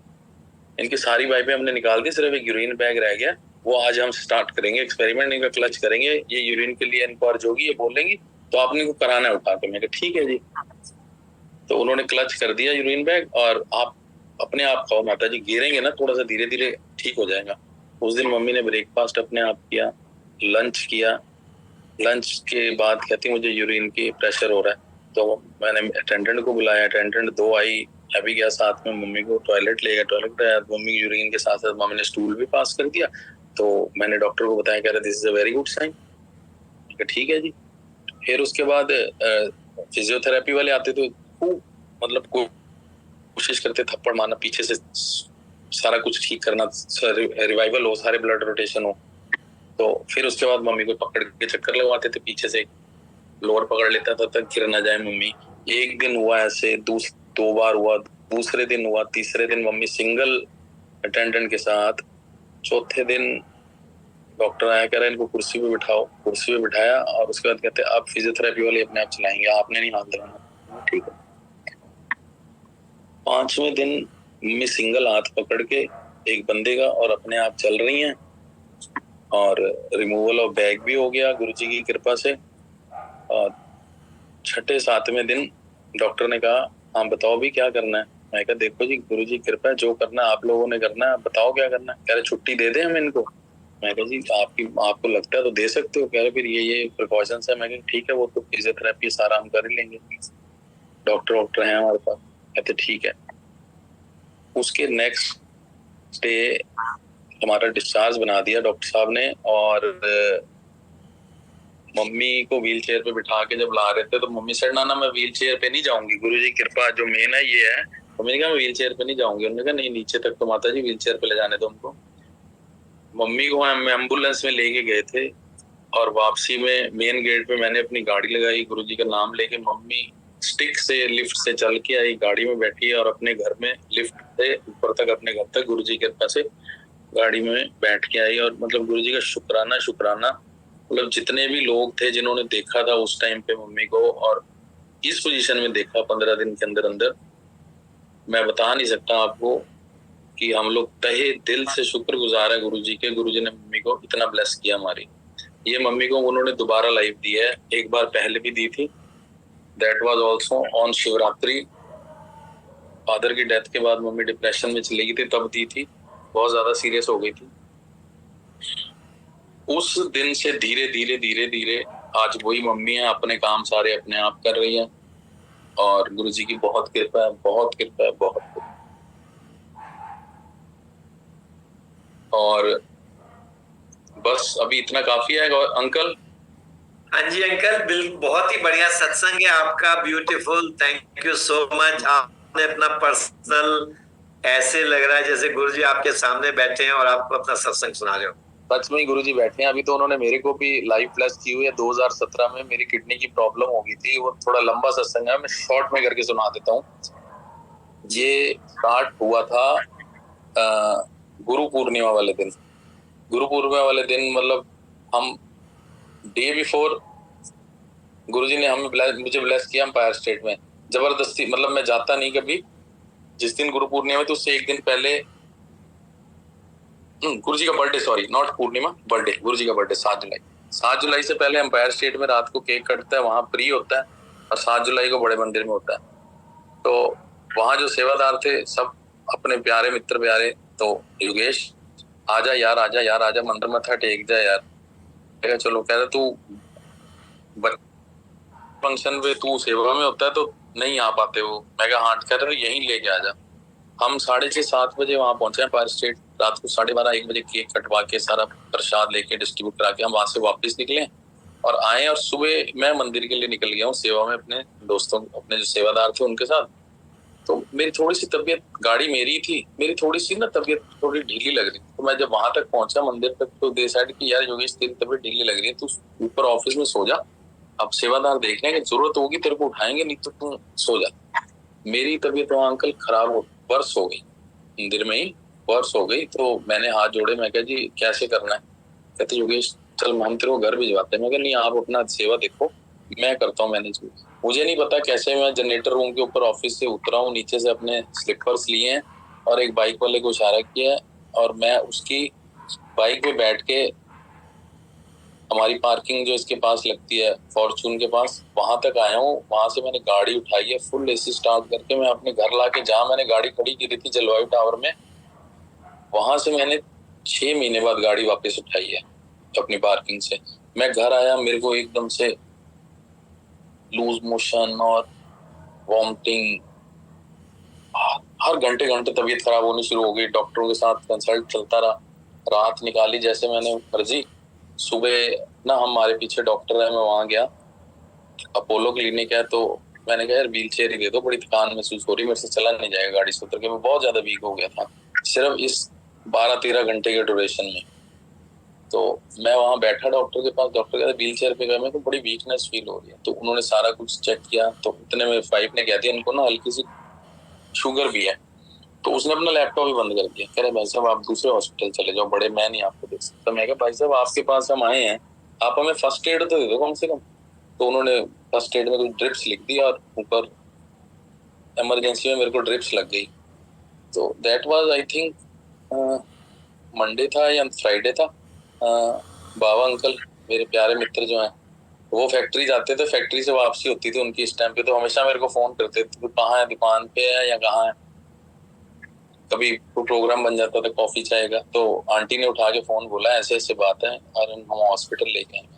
इनकी सारी पाइपें हमने निकाल दी, सिर्फ एक यूरिन बैग रह गया, वो आज हम स्टार्ट करेंगे एक्सपेरिमेंट, इनका क्लच करेंगे, ये यूरिन के लिए इनको अर्ज होगी, ये बोलेंगी तो आपने को कराना है उठा के। मैं कहा ठीक है जी। तो उन्होंने क्लच कर दिया यूरिन बैग, और आप अपने आप खाओ माता जी, गिरेंगे ना थोड़ा सा धीरे धीरे ठीक हो जाएगा। उस दिन मम्मी ने ब्रेकफास्ट अपने आप किया, लंच किया। लंच के बाद कहती मुझे यूरिन की प्रेशर हो रहा है। तो मैंने अटेंडेंट को बुलाया, अटेंडेंट 2 आई, अभी गया साथ में मम्मी को टॉयलेट ले गया, टॉयलेट गया, मम्मी यूरिन के साथ साथ मम्मी ने स्टूल भी पास कर दिया। तो मैंने डॉक्टर को बताया, कह रहे this is a very good sign. ठीक है जी। फिर उसके बाद फिजियोथेरेपी वाले आते थे, मतलब कोशिश करते थप्पड़ मारना पीछे से, सारा कुछ ठीक करना, रिवाइवल हो, सारे ब्लड रोटेशन हो। तो फिर उसके बाद मम्मी को पकड़ के चक्कर लगवाते थे पीछे से, लोअर पकड़ लेता था तब गिर ना जाए मम्मी। एक दिन हुआ ऐसे, 2 बार हुआ, दूसरे दिन हुआ, तीसरे दिन मम्मी सिंगल अटेंडेंट के साथ, चौथे दिन डॉक्टर आया, कह रहा है इनको कुर्सी पे बिठाओ। कुर्सी पे बिठाया और उसके बाद कहते आप फिजियोथेरेपी वाले अपने आप चलाएंगे, आपने नहीं हाथ लगाना। ठीक है। 5वें दिन मम्मी सिंगल हाथ पकड़ के एक बंदे का और अपने आप चल रही हैं, और रिमूवल ऑफ बैग भी हो गया गुरुजी की कृपा से। और 6-7वें दिन डॉक्टर ने कहा हाँ बताओ भी क्या करना है। मैं कहा देखो जी गुरुजी की कृपा है, जो करना है आप लोगों ने करना है, बताओ क्या करना है। कह रहे छुट्टी दे दें हम इनको। मैं कहा जी आपको लगता है तो दे सकते हो। कह रहे फिर ये प्रिकॉशंस है। मैं कहा ठीक है, वो तो फिजियोथेरेपी सारा हम कर ही लेंगे, डॉक्टर हैं हमारे पास। कहते ठीक है। उसके नेक्स्ट डे हमारा डिस्चार्ज बना दिया डॉक्टर साहब ने, और मम्मी को व्हील चेयर पे बिठा के जब ला रहे थे तो मम्मी से ना मैं व्हील चेयर पे नहीं जाऊंगी, गुरुजी की कृपा जो मेन है ये है। तो मैंने कहा मैं व्हील चेयर पे नहीं जाऊंगी। उन्होंने कहा नहीं नीचे तक तो माता जी व्हील चेयर पे ले जाने दो हमको। मम्मी को हम एम्बुलेंस में लेके गए थे, और वापसी में मेन गेट पे मैंने अपनी गाड़ी लगाई, गुरुजी का नाम लेके मम्मी स्टिक से लिफ्ट से चल के आई, गाड़ी में बैठी और अपने घर में लिफ्ट से ऊपर तक अपने घर तक गुरुजी की कृपा से गाड़ी में बैठ के आई। और मतलब गुरुजी का शुक्राना, मतलब जितने भी लोग थे जिन्होंने देखा था उस टाइम पे मम्मी को, और इस पोजीशन में देखा 15 दिन के अंदर, मैं बता नहीं सकता आपको कि हम लोग तहे दिल से शुक्रगुजार है गुरुजी के। गुरुजी ने मम्मी को इतना ब्लेस किया हमारी। ये मम्मी को उन्होंने दोबारा लाइफ दी है, एक बार पहले भी दी थी, that was also on Shivratri. Father की डेथ के बाद मम्मी डिप्रेशन में चली गई थी, तब दी थी, बहुत ज्यादा सीरियस हो गई थी। उस दिन से धीरे धीरे आज वही मम्मी है, अपने काम सारे अपने आप कर रही है, और गुरुजी की बहुत कृपा है, बहुत कृपा है, बहुत कृपा। और बस अभी इतना काफी है। और अंकल? हाँ जी अंकल, बिल्कुल बहुत ही बढ़िया सत्संग है आपका, beautiful, thank you so much. आपने अपना पर्सनल, ऐसे लग रहा है जैसे गुरुजी आपके सामने बैठे हैं और आप अपना सत्संग सुना रहे हो। सच में ही गुरुजी बैठे हैं। अभी तो उन्होंने मेरे को भी लाइफ ब्लेस की हुई है। 2017 में मेरी किडनी की प्रॉब्लम हो गई थी, वो थोड़ा लंबा सत्संग है, मैं शॉर्ट में करके सुना देता हूँ। ये स्टार्ट हुआ था गुरु पूर्णिमा वाले दिन। गुरु पूर्णिमा वाले दिन मतलब हम डे बिफोर गुरुजी ने मुझे ब्लेस किया एम्पायर स्टेट में जबरदस्ती। मतलब मैं जाता नहीं कभी, जिस दिन गुरु पूर्णिमा तो उससे एक दिन पहले गुरुजी का birthday, sorry not Purnima, birthday, गुरुजी का बर्थडे 7 जुलाई से पहले एम्पायर स्टेट में रात को केक कटता है, वहां फ्री होता है, और 7 जुलाई को बड़े मंदिर में होता है। तो वहां जो सेवादार थे सब अपने प्यारे मित्र प्यारे, तो योगेश आजा यार, आजा मंदिर मत्था टेक जा यार। चलो कह रहे तू फंक्शन पे तू सेवा में होता है तो नहीं आ पाते हो। मैं कहा हाँ, कह रहे यहीं लेके आजा। हम 6:30-7 बजे वहां पहुंचे एम्पायर स्टेट। रात को 12:30-1 बजे केक कटवा के सारा प्रसाद लेके डिस्ट्रीब्यूट करा के हम वहां से वापस निकले। और आए, और सुबह मैं मंदिर के लिए निकल गया हूँ सेवा में अपने दोस्तों, अपने जो सेवादार थे उनके साथ। तो मेरी थोड़ी सी तबीयत, गाड़ी मेरी थी, मेरी थोड़ी सी ना तबीयत थोड़ी ढीली लग रही थी। तो मैं जब वहां तक पहुंचा मंदिर तक, तो डिसाइड की यार योगेश तेरी तबीयत ढीली लग रही है, तू ऊपर ऑफिस में सो जा, अब सेवादार देखने की जरूरत होगी तेरे को उठाएंगे, नहीं तो तू सो जा। मेरी तबीयत वहां अंकल खराब हो, वर्ष हो गई, मंदिर में ही वर्ष हो गई। तो मैंने हाथ जोड़े, मैं कहा जी कैसे करना है? कहते योगेश चल हम तेरे को घर भिजवाते हैं। मैं कहा नहीं, आप अपना सेवा देखो, मैं करता हूँ मैनेज। मुझे नहीं पता कैसे मैं जनरेटर रूम के ऊपर ऑफिस से उतरा हूँ, नीचे से अपने स्लीपर्स लिए हैं और एक बाइक वाले को इशारा किया है, और मैं उसकी बाइक पे बैठ के हमारी पार्किंग जो इसके पास लगती है फॉर्चून के पास, वहां तक आया हूँ। वहां से मैंने गाड़ी उठाई है, फुल एसी स्टार्ट करके मैं अपने घर लाके, जहां मैंने गाड़ी खड़ी की थी जलवायु टावर में, वहां से मैंने 6 महीने बाद गाड़ी वापस उठाई है अपनी पार्किंग से। मैं घर आया, मेरे को एकदम से लूज मोशन और वॉमिटिंग, हर घंटे घंटे तबीयत खराब होनी शुरू हो गई। डॉक्टरों के साथ कंसल्ट चलता रहा, रात निकाली जैसे मैंने मर्जी। सुबह ना हमारे पीछे डॉक्टर है, मैं वहां गया, अपोलो क्लिनिक है, तो मैंने कहा यार व्हील चेयर ही दे दो, बड़ी थकान महसूस हो रही, मेरे से चला नहीं जाएगा गाड़ी से उतर के, मैं बहुत ज्यादा वीक हो गया था सिर्फ इस 12-13 घंटे के ड्यूरेशन में। तो मैं वहां बैठा डॉक्टर के पास, डॉक्टर कहते व्हील चेयर पे गए, मेरे को बड़ी वीकनेस फील हो रही है। तो उन्होंने सारा कुछ चेक किया, तो इतने में वाइफ ने कह दिया इनको ना हल्की सी शुगर भी है। तो उसने अपना लैपटॉप ही बंद कर दिया, कह रहे भाई साहब आप दूसरे हॉस्पिटल चले जाओ, बड़े मैं नहीं आपको देख सकता। मैं कहा भाई साहब आपके पास हम आए हैं, आप हमें फर्स्ट एड तो दे दो कम से कम। तो उन्होंने फर्स्ट एड में कुछ ड्रिप्स लिख दिया और ऊपर इमरजेंसी में मेरे को ड्रिप्स लग गई। तो that was I think Monday था या फ्राइडे था। बाबा अंकल मेरे प्यारे मित्र जो हैं, वो फैक्ट्री जाते थे, फैक्ट्री से वापसी होती थी उनकी इस टाइम पे, तो हमेशा मेरे को फोन करते थे, कहाँ है, दुकान पे है या कहाँ है। कभी कोई प्रोग्राम बन जाता था कॉफी चाय का, तो आंटी ने उठा के फोन बोला ऐसे ऐसे बात है और हम हॉस्पिटल लेके आएंगे।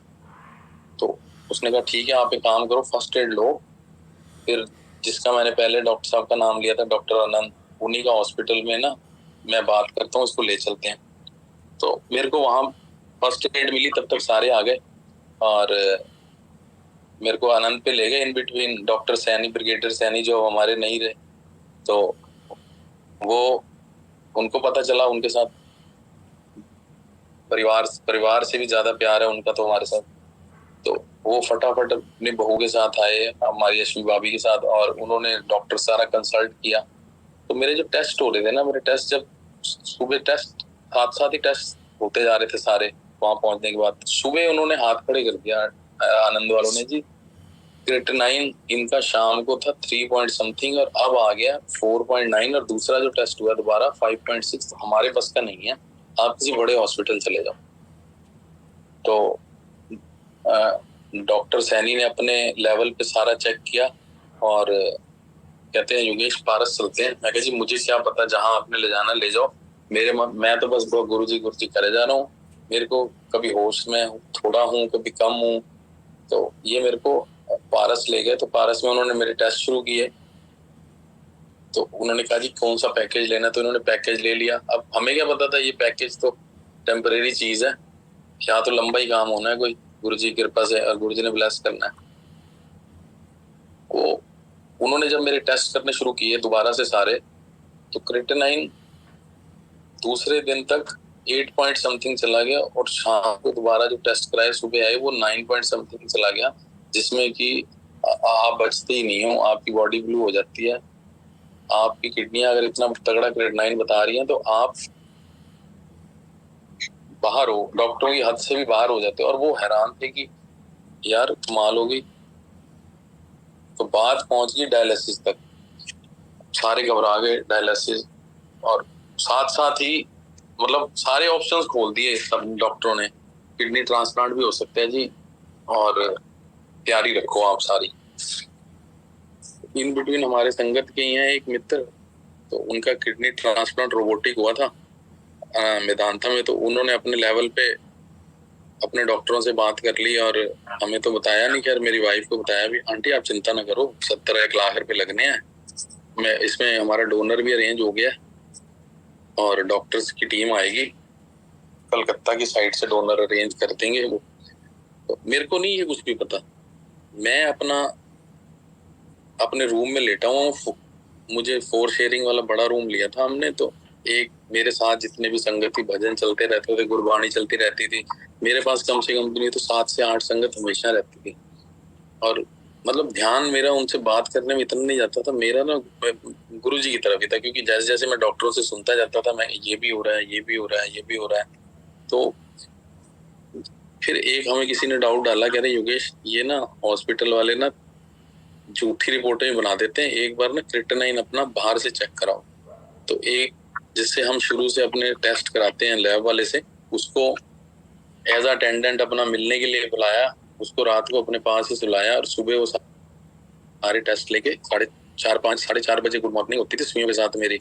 तो उसने कहा ठीक है आप एक काम करो, फर्स्ट एड लो। फिर जिसका मैंने पहले डॉक्टर साहब का नाम लिया था, डॉक्टर आनंद, उन्हीं का हॉस्पिटल में ना मैं बात करता हूँ, इसको ले चलते हैं। तो मेरे को वहां फर्स्ट एड मिली, तब तक सारे आ गए और मेरे को आनंद पे ले गए। In between doctor Saini, brigadier Saini जो हमारे नहीं रहे, तो वो उनको पता चला, उनके साथ परिवार से भी ज्यादा प्यार है उनका तो हमारे साथ। तो वो फटाफट अपनी बहू के साथ आए, हमारी यशमी भाभी के साथ, और उन्होंने डॉक्टर सारा कंसल्ट किया। तो मेरे जो टेस्ट हो रहे थे ना, मेरे टेस्ट जब सुबह टेस्ट साथ साथ ही टेस्ट होते जा रहे थे सारे, वहां पहुंचने के बाद सुबह उन्होंने हाथ खड़े कर दिया आनंद वालों ने, जी क्रिएटिनिन इनका शाम को था 3 पॉइंट समथिंग और अब आ गया 4.9, और दूसरा जो टेस्ट हुआ दोबारा 5.6। हमारे पास का नहीं है, आप किसी बड़े हॉस्पिटल चले जाओ। तो डॉक्टर सैनी ने अपने लेवल पे सारा चेक किया और कहते हैं योगेश पारस चलते हैं। मैं कहा जी मुझे क्या पता, जहां आपने ले जाना ले जाओ, मैं तो बस गुरुजी करे जा रहा हूँ। मेरे को कभी होश में थोड़ा हूँ, कभी कम हूँ। तो ये मेरे को पारस ले गए, तो पारस में उन्होंने मेरे टेस्ट शुरू किए। तो उन्होंने कहा जी कौन सा पैकेज लेना, तो उन्होंने पैकेज ले लिया। अब हमें क्या पता था ये पैकेज तो टेम्परेरी चीज है, यहाँ तो लंबा ही काम होना है कोई गुरुजी की कृपा से, और गुरुजी ने ब्लेस करना है। वो उन्होंने जब मेरे टेस्ट करने शुरू किए दोबारा से सारे, तो क्रिएटिनिन दूसरे दिन तक 8 पॉइंट समथिंग चला गया, और शाम को दोबारा जो टेस्ट कराए सुबह आए वो 9 पॉइंट समथिंग चला गया, जिसमें कि आप बचते ही नहीं हो, आपकी बॉडी ब्लू हो जाती है। आपकी किडनियां अगर इतना तगड़ा क्रिएटिनिन बता रही हैं तो आप बाहर हो, डॉक्टरों की हद से भी बाहर हो जाते हो। और वो हैरान थे कि यार कमाल हो गई। तो बात पहुंच गई डायलिसिस तक, सारे घबरा गए डायलिसिस, और साथ साथ ही मतलब सारे ऑप्शंस खोल दिए सब डॉक्टरों ने, किडनी ट्रांसप्लांट भी हो सकता है जी, और तैयारी रखो आप सारी। इन बिटवीन हमारे संगत के ही हैं एक मित्र, तो उनका किडनी ट्रांसप्लांट रोबोटिक हुआ था मेदांता में। तो उन्होंने अपने लेवल पे अपने डॉक्टरों से बात कर ली, और हमें तो बताया नहीं, खैर मेरी वाइफ को बताया भी, आंटी आप चिंता ना करो, 70-1 लाख रुपए लगने हैं, मैं इसमें हमारा डोनर भी अरेंज हो गया और डॉक्टर्स की टीम आएगी कलकत्ता की साइड से, डोनर अरेंज कर देंगे वो। तो मेरे को नहीं ये कुछ भी पता, मैं अपने रूम में लेटा हुआ हूँ। मुझे 4 शेयरिंग वाला बड़ा रूम लिया था हमने, तो एक मेरे साथ जितने भी संगति भजन चलते रहते थे, गुरबाणी चलती रहती थी, मेरे पास कम से कम भी नहीं तो 7 से 8 संगत हमेशा रहती थी। और मतलब ध्यान मेरा उनसे बात करने में इतना नहीं जाता था, मेरा ना गुरु जी की तरफ ही था, क्योंकि जैसे जैसे मैं डॉक्टरों से सुनता जाता था, मैं ये भी हो रहा है, ये भी हो रहा है, ये भी हो रहा है। तो फिर एक हमें किसी ने डाउट डाला, कह रहे योगेश ये ना हॉस्पिटल वाले ना झूठी रिपोर्टें बना देते हैं, एक बार ना क्रिएटिनिन अपना बाहर से चेक कराओ। तो एक जिससे हम शुरू से अपने टेस्ट कराते हैं लैब वाले से, उसको एज अटेंडेंट अपना मिलने के लिए बुलाया, उसको रात को अपने पास ही सुलाया और सुबह वो सारे टेस्ट लेके 4:30 बजे गुड मॉर्निंग होती थी सुइयों के साथ मेरी,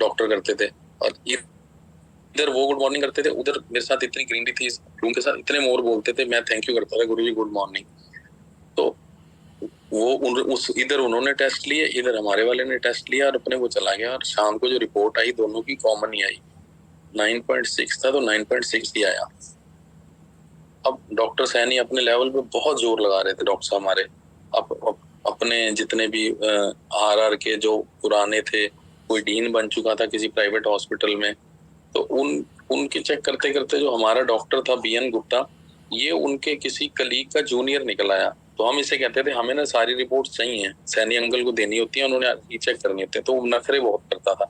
डॉक्टर करते थे। और इधर वो गुड मॉर्निंग करते थे, उधर मेरे साथ इतनी ग्रीनरी थी रूम के साथ, इतने मोर बोलते थे, मैं थैंक यू करता था, गुरु जी गुड मॉर्निंग। तो वो इधर उन्होंने टेस्ट लिए, इधर हमारे वाले ने टेस्ट लिया और अपने वो चला गया। और शाम को जो रिपोर्ट आई दोनों की कॉमन ही आई, 9.6 था तो 9.6 ही आया। अब डॉक्टर सैनी अपने लेवल पे बहुत जोर लगा रहे थे, डॉक्टर हमारे अपने जितने भी RR के जो पुराने थे, कोई डीन बन चुका था किसी प्राइवेट हॉस्पिटल में, तो उनके चेक करते करते जो हमारा डॉक्टर था BN गुप्ता, ये उनके किसी कलीग का जूनियर निकल आया। तो हम इसे कहते थे हमें ना सारी रिपोर्ट चाहिए, सैनी अंकल को देनी होती है, उन्होंने चेक करनी होती है। तो वो नखरे बहुत करता था,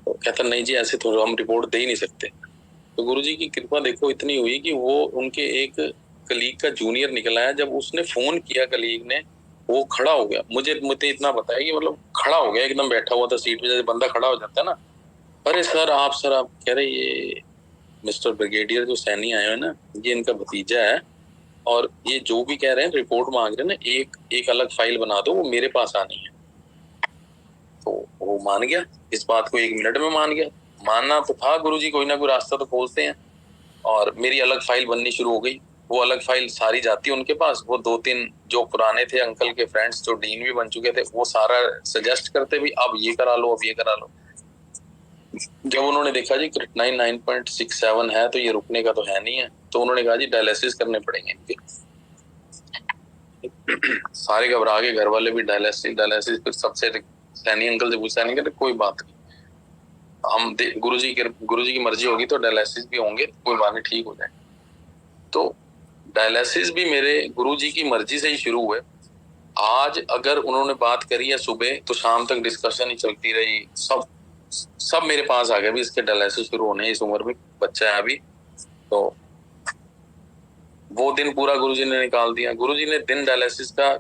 तो कहता नहीं जी ऐसे तो हम रिपोर्ट दे ही नहीं सकते। तो गुरुजी की कृपा देखो इतनी हुई कि वो उनके एक कलीग का जूनियर निकल आया। जब उसने फोन किया कलीग ने, वो खड़ा हो गया, मुझे इतना पता है कि मतलब खड़ा हो गया, एकदम बैठा हुआ था सीट पे जैसे बंदा खड़ा हो जाता है ना। अरे सर आप कह रहे ये मिस्टर ब्रिगेडियर जो सैनी आए हैं ना, ये इनका भतीजा है, और ये जो भी कह रहे हैं रिपोर्ट मांग रहे हैं ना, एक अलग फाइल बना दो, वो मेरे पास आनी है। तो वो मान गया, इस बात को 1 मिनट में मान गया। मानना तो था, गुरुजी कोई ना कोई रास्ता तो खोलते हैं। और मेरी अलग फाइल बननी शुरू हो गई, वो अलग फाइल सारी जाती है उनके पास। वो 2-3 जो पुराने थे अंकल के फ्रेंड्स जो डीन भी बन चुके थे, वो सारा सजेस्ट करते भी अब ये करा लो, अब ये करा लो। जब उन्होंने देखा जी क्रिएटिनिन 9.67 है तो ये रुकने का तो है नहीं है, तो उन्होंने कहा जी डायलिसिस करने पड़ेंगे इनके। सारे घबरा गए, घर वाले भी डायलिसिस। फिर सबसे सैनी अंकल से पूछा, नहीं कहते कोई बात नहीं, हम गुरुजी की मर्जी होगी तो डायलिसिस भी होंगे, कोई बात नहीं, ठीक हो जाए। तो डायलिसिस भी मेरे गुरुजी की मर्जी से ही शुरू हुए। आज अगर उन्होंने बात करी है सुबह तो शाम तक डिस्कशन ही चलती रही, सब मेरे पास आ गए भी इसके डायलिसिस शुरू होने, इस उम्र में बच्चा है अभी। तो वो दिन पूरा गुरुजी ने निकाल दिया। गुरुजी ने दिन डायलिसिस का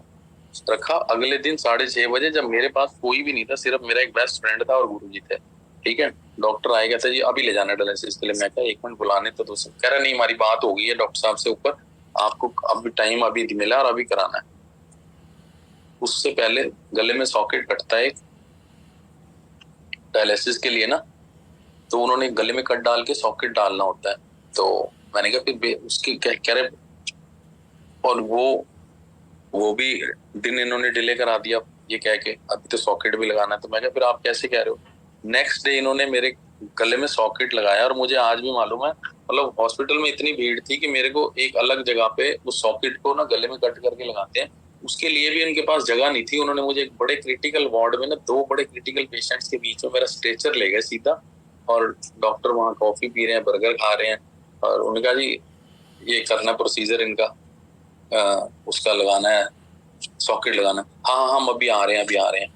रखा। अगले दिन 6:30 बजे जब मेरे पास कोई भी नहीं था, सिर्फ मेरा एक बेस्ट फ्रेंड था और गुरुजी थे, ठीक है, डॉक्टर आएगा था जी अभी ले जाना डायलिसिस के लिए। मैं कहा 1 मिनट बुलाने तो कह रहा नहीं हमारी बात हो गई है डॉक्टर साहब से ऊपर, आपको अभी टाइम अभी मिला और अभी कराना है। उससे पहले गले में सॉकेट कटता है डायलिसिस के लिए ना, तो उन्होंने गले में कट डाल के सॉकेट डालना होता है। तो मैंने कहा फिर उसकी कह रहे, और वो भी दिन इन्होंने डिले करा दिया ये कह के अभी तो सॉकेट भी लगाना है। तो मैं कहा फिर आप कैसे कह रहे हो। नेक्स्ट डे इन्होंने मेरे गले में सॉकेट लगाया, और मुझे आज भी मालूम है, मतलब हॉस्पिटल में इतनी भीड़ थी कि मेरे को एक अलग जगह पे उस सॉकेट को ना गले में कट करके लगाते हैं, उसके लिए भी इनके पास जगह नहीं थी। उन्होंने मुझे एक बड़े क्रिटिकल वार्ड में ना 2 बड़े क्रिटिकल पेशेंट्स के बीच में मेरा स्ट्रेचर ले गए सीधा, और डॉक्टर वहाँ कॉफी पी रहे हैं, बर्गर खा रहे हैं, और उन्होंने कहा जी ये करना प्रोसीजर इनका, उसका लगाना है, सॉकेट लगाना। हाँ हम अभी आ रहे हैं।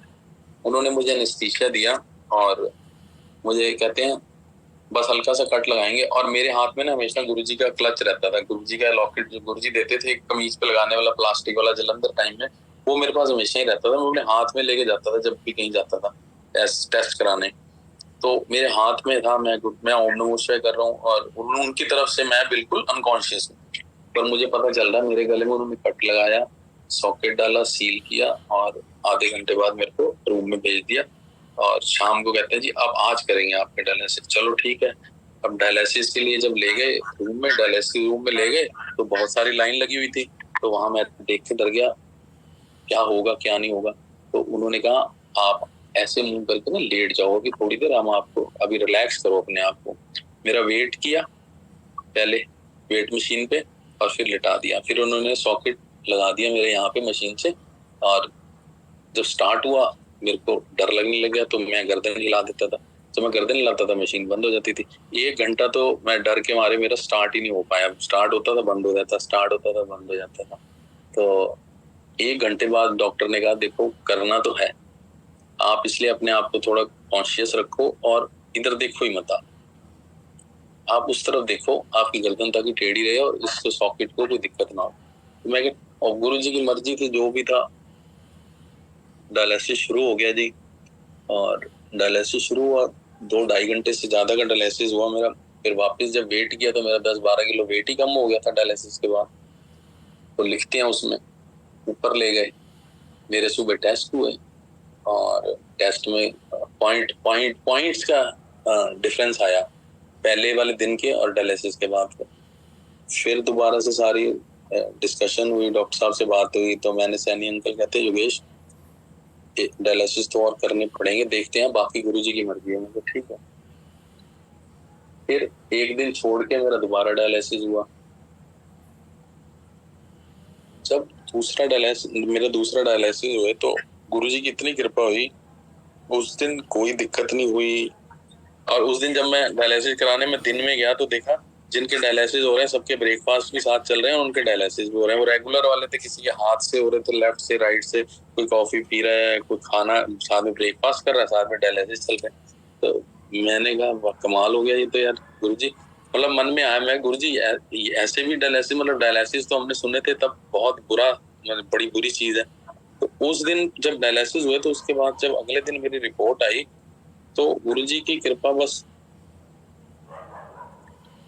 उन्होंने मुझे एनेस्थीसिया दिया और मुझे कहते हैं बस हल्का सा कट लगाएंगे। और मेरे हाथ में ना हमेशा गुरुजी का क्लच रहता था, गुरुजी का लॉकेट जो गुरुजी देते थे कमीज पे लगाने वाला प्लास्टिक वाला जलंधर टाइम में, वो मेरे पास हमेशा ही रहता था। मैं अपने हाथ में लेके जाता था जब भी कहीं जाता था टेस्ट कराने, तो मेरे हाथ में था। मैं ओम नमो शिवाय कर रहा हूँ और उनकी तरफ से मैं बिल्कुल अनकॉन्शियस हूँ, पर मुझे पता चल रहा है मेरे गले में उन्होंने कट लगाया, सॉकेट डाला, सील किया, और आधे घंटे बाद मेरे को रूम में भेज दिया। और शाम को कहते हैं जी अब आज करेंगे आपके डायलिसिस। चलो ठीक है। अब डायलिसिस के लिए जब ले गए डायलिसिस रूम में ले गए, तो बहुत सारी लाइन लगी हुई थी। तो वहां मैं देख के डर गया क्या होगा क्या नहीं होगा। तो उन्होंने कहा आप ऐसे मुंह करके ना लेट जाओ कि थोड़ी देर, हम आपको अभी रिलैक्स करो अपने आप को। मेरा वेट किया पहले वेट मशीन पे, और फिर लिटा दिया। फिर उन्होंने सॉकेट लगा दिया मेरे यहाँ पे मशीन से, और जब स्टार्ट हुआ मेरे को डर लगने लग गया, तो मैं गर्दन हिला देता था। जब मैं गर्दन हिलाता था मशीन बंद हो जाती थी। 1 घंटा तो मैं डर के मारे मेरा स्टार्ट ही नहीं हो पाया। स्टार्ट होता था बंद हो जाता, स्टार्ट होता था बंद हो जाता था। तो 1 घंटे बाद डॉक्टर ने कहा देखो करना तो है, आप इसलिए अपने आप को थोड़ा कॉन्शियस रखो और इधर देखो ही मत, आप उस तरफ देखो, आपकी गर्दन ताकि टेढ़ी रहे और इस सॉकेट को कोई दिक्कत ना हो। तो मैं और गुरुजी की मर्जी थी, जो भी था। डायलिसिस शुरू हो गया जी, और डायलिसिस शुरू हुआ 2-2.5 घंटे से ज्यादा का डायलिसिस हुआ मेरा। फिर वापस जब वेट किया तो मेरा 10-12 किलो वेट ही कम हो गया था डायलिसिस के बाद। तो लिखते हैं उसमें, ऊपर ले गए, मेरे सुबह टेस्ट हुए और टेस्ट में पॉइंट्स का डिफरेंस आया पहले वाले दिन के और डायलिसिस के बाद के। फिर दोबारा से सारी डिस्कशन हुई, डॉक्टर साहब से बात हुई, तो मैंने सैनी अंकल कहते योगेश डायलिसिस तो और करने पड़ेंगे, देखते हैं, बाकी गुरुजी की मर्जी है। मैं ठीक है। फिर 1 दिन छोड़ के मेरा दोबारा डायलिसिस हुआ। जब मेरा दूसरा डायलिसिस हुए तो गुरुजी की इतनी कृपा हुई, उस दिन कोई दिक्कत नहीं हुई। और उस दिन जब मैं डायलिसिस कराने में दिन में गया तो देखा जिनके डायलिसिस हो रहे हैं सबके ब्रेकफास्ट भी साथ चल रहे हैं, उनके डायलिसिस भी हो रहे हैं। वो रेगुलर वाले थे, किसी के हाथ से हो रहे थे, लेफ्ट से राइट से, कोई कॉफी पी रहा है, कोई खाना साथ में ब्रेकफास्ट कर रहा है, साथ में डायलिसिस चल रहे हैं। तो मैंने कहा कमाल हो गया ये तो यार गुरुजी। मतलब मन में आया, मैं गुरुजी ऐसे भी डायलिसिस, मतलब डायलिसिस तो हमने सुने थे तब बहुत बुरा, मतलब बड़ी बुरी चीज है। तो उस दिन जब डायलिसिस हुए तो उसके बाद जब अगले दिन मेरी रिपोर्ट आई तो गुरुजी की कृपा बस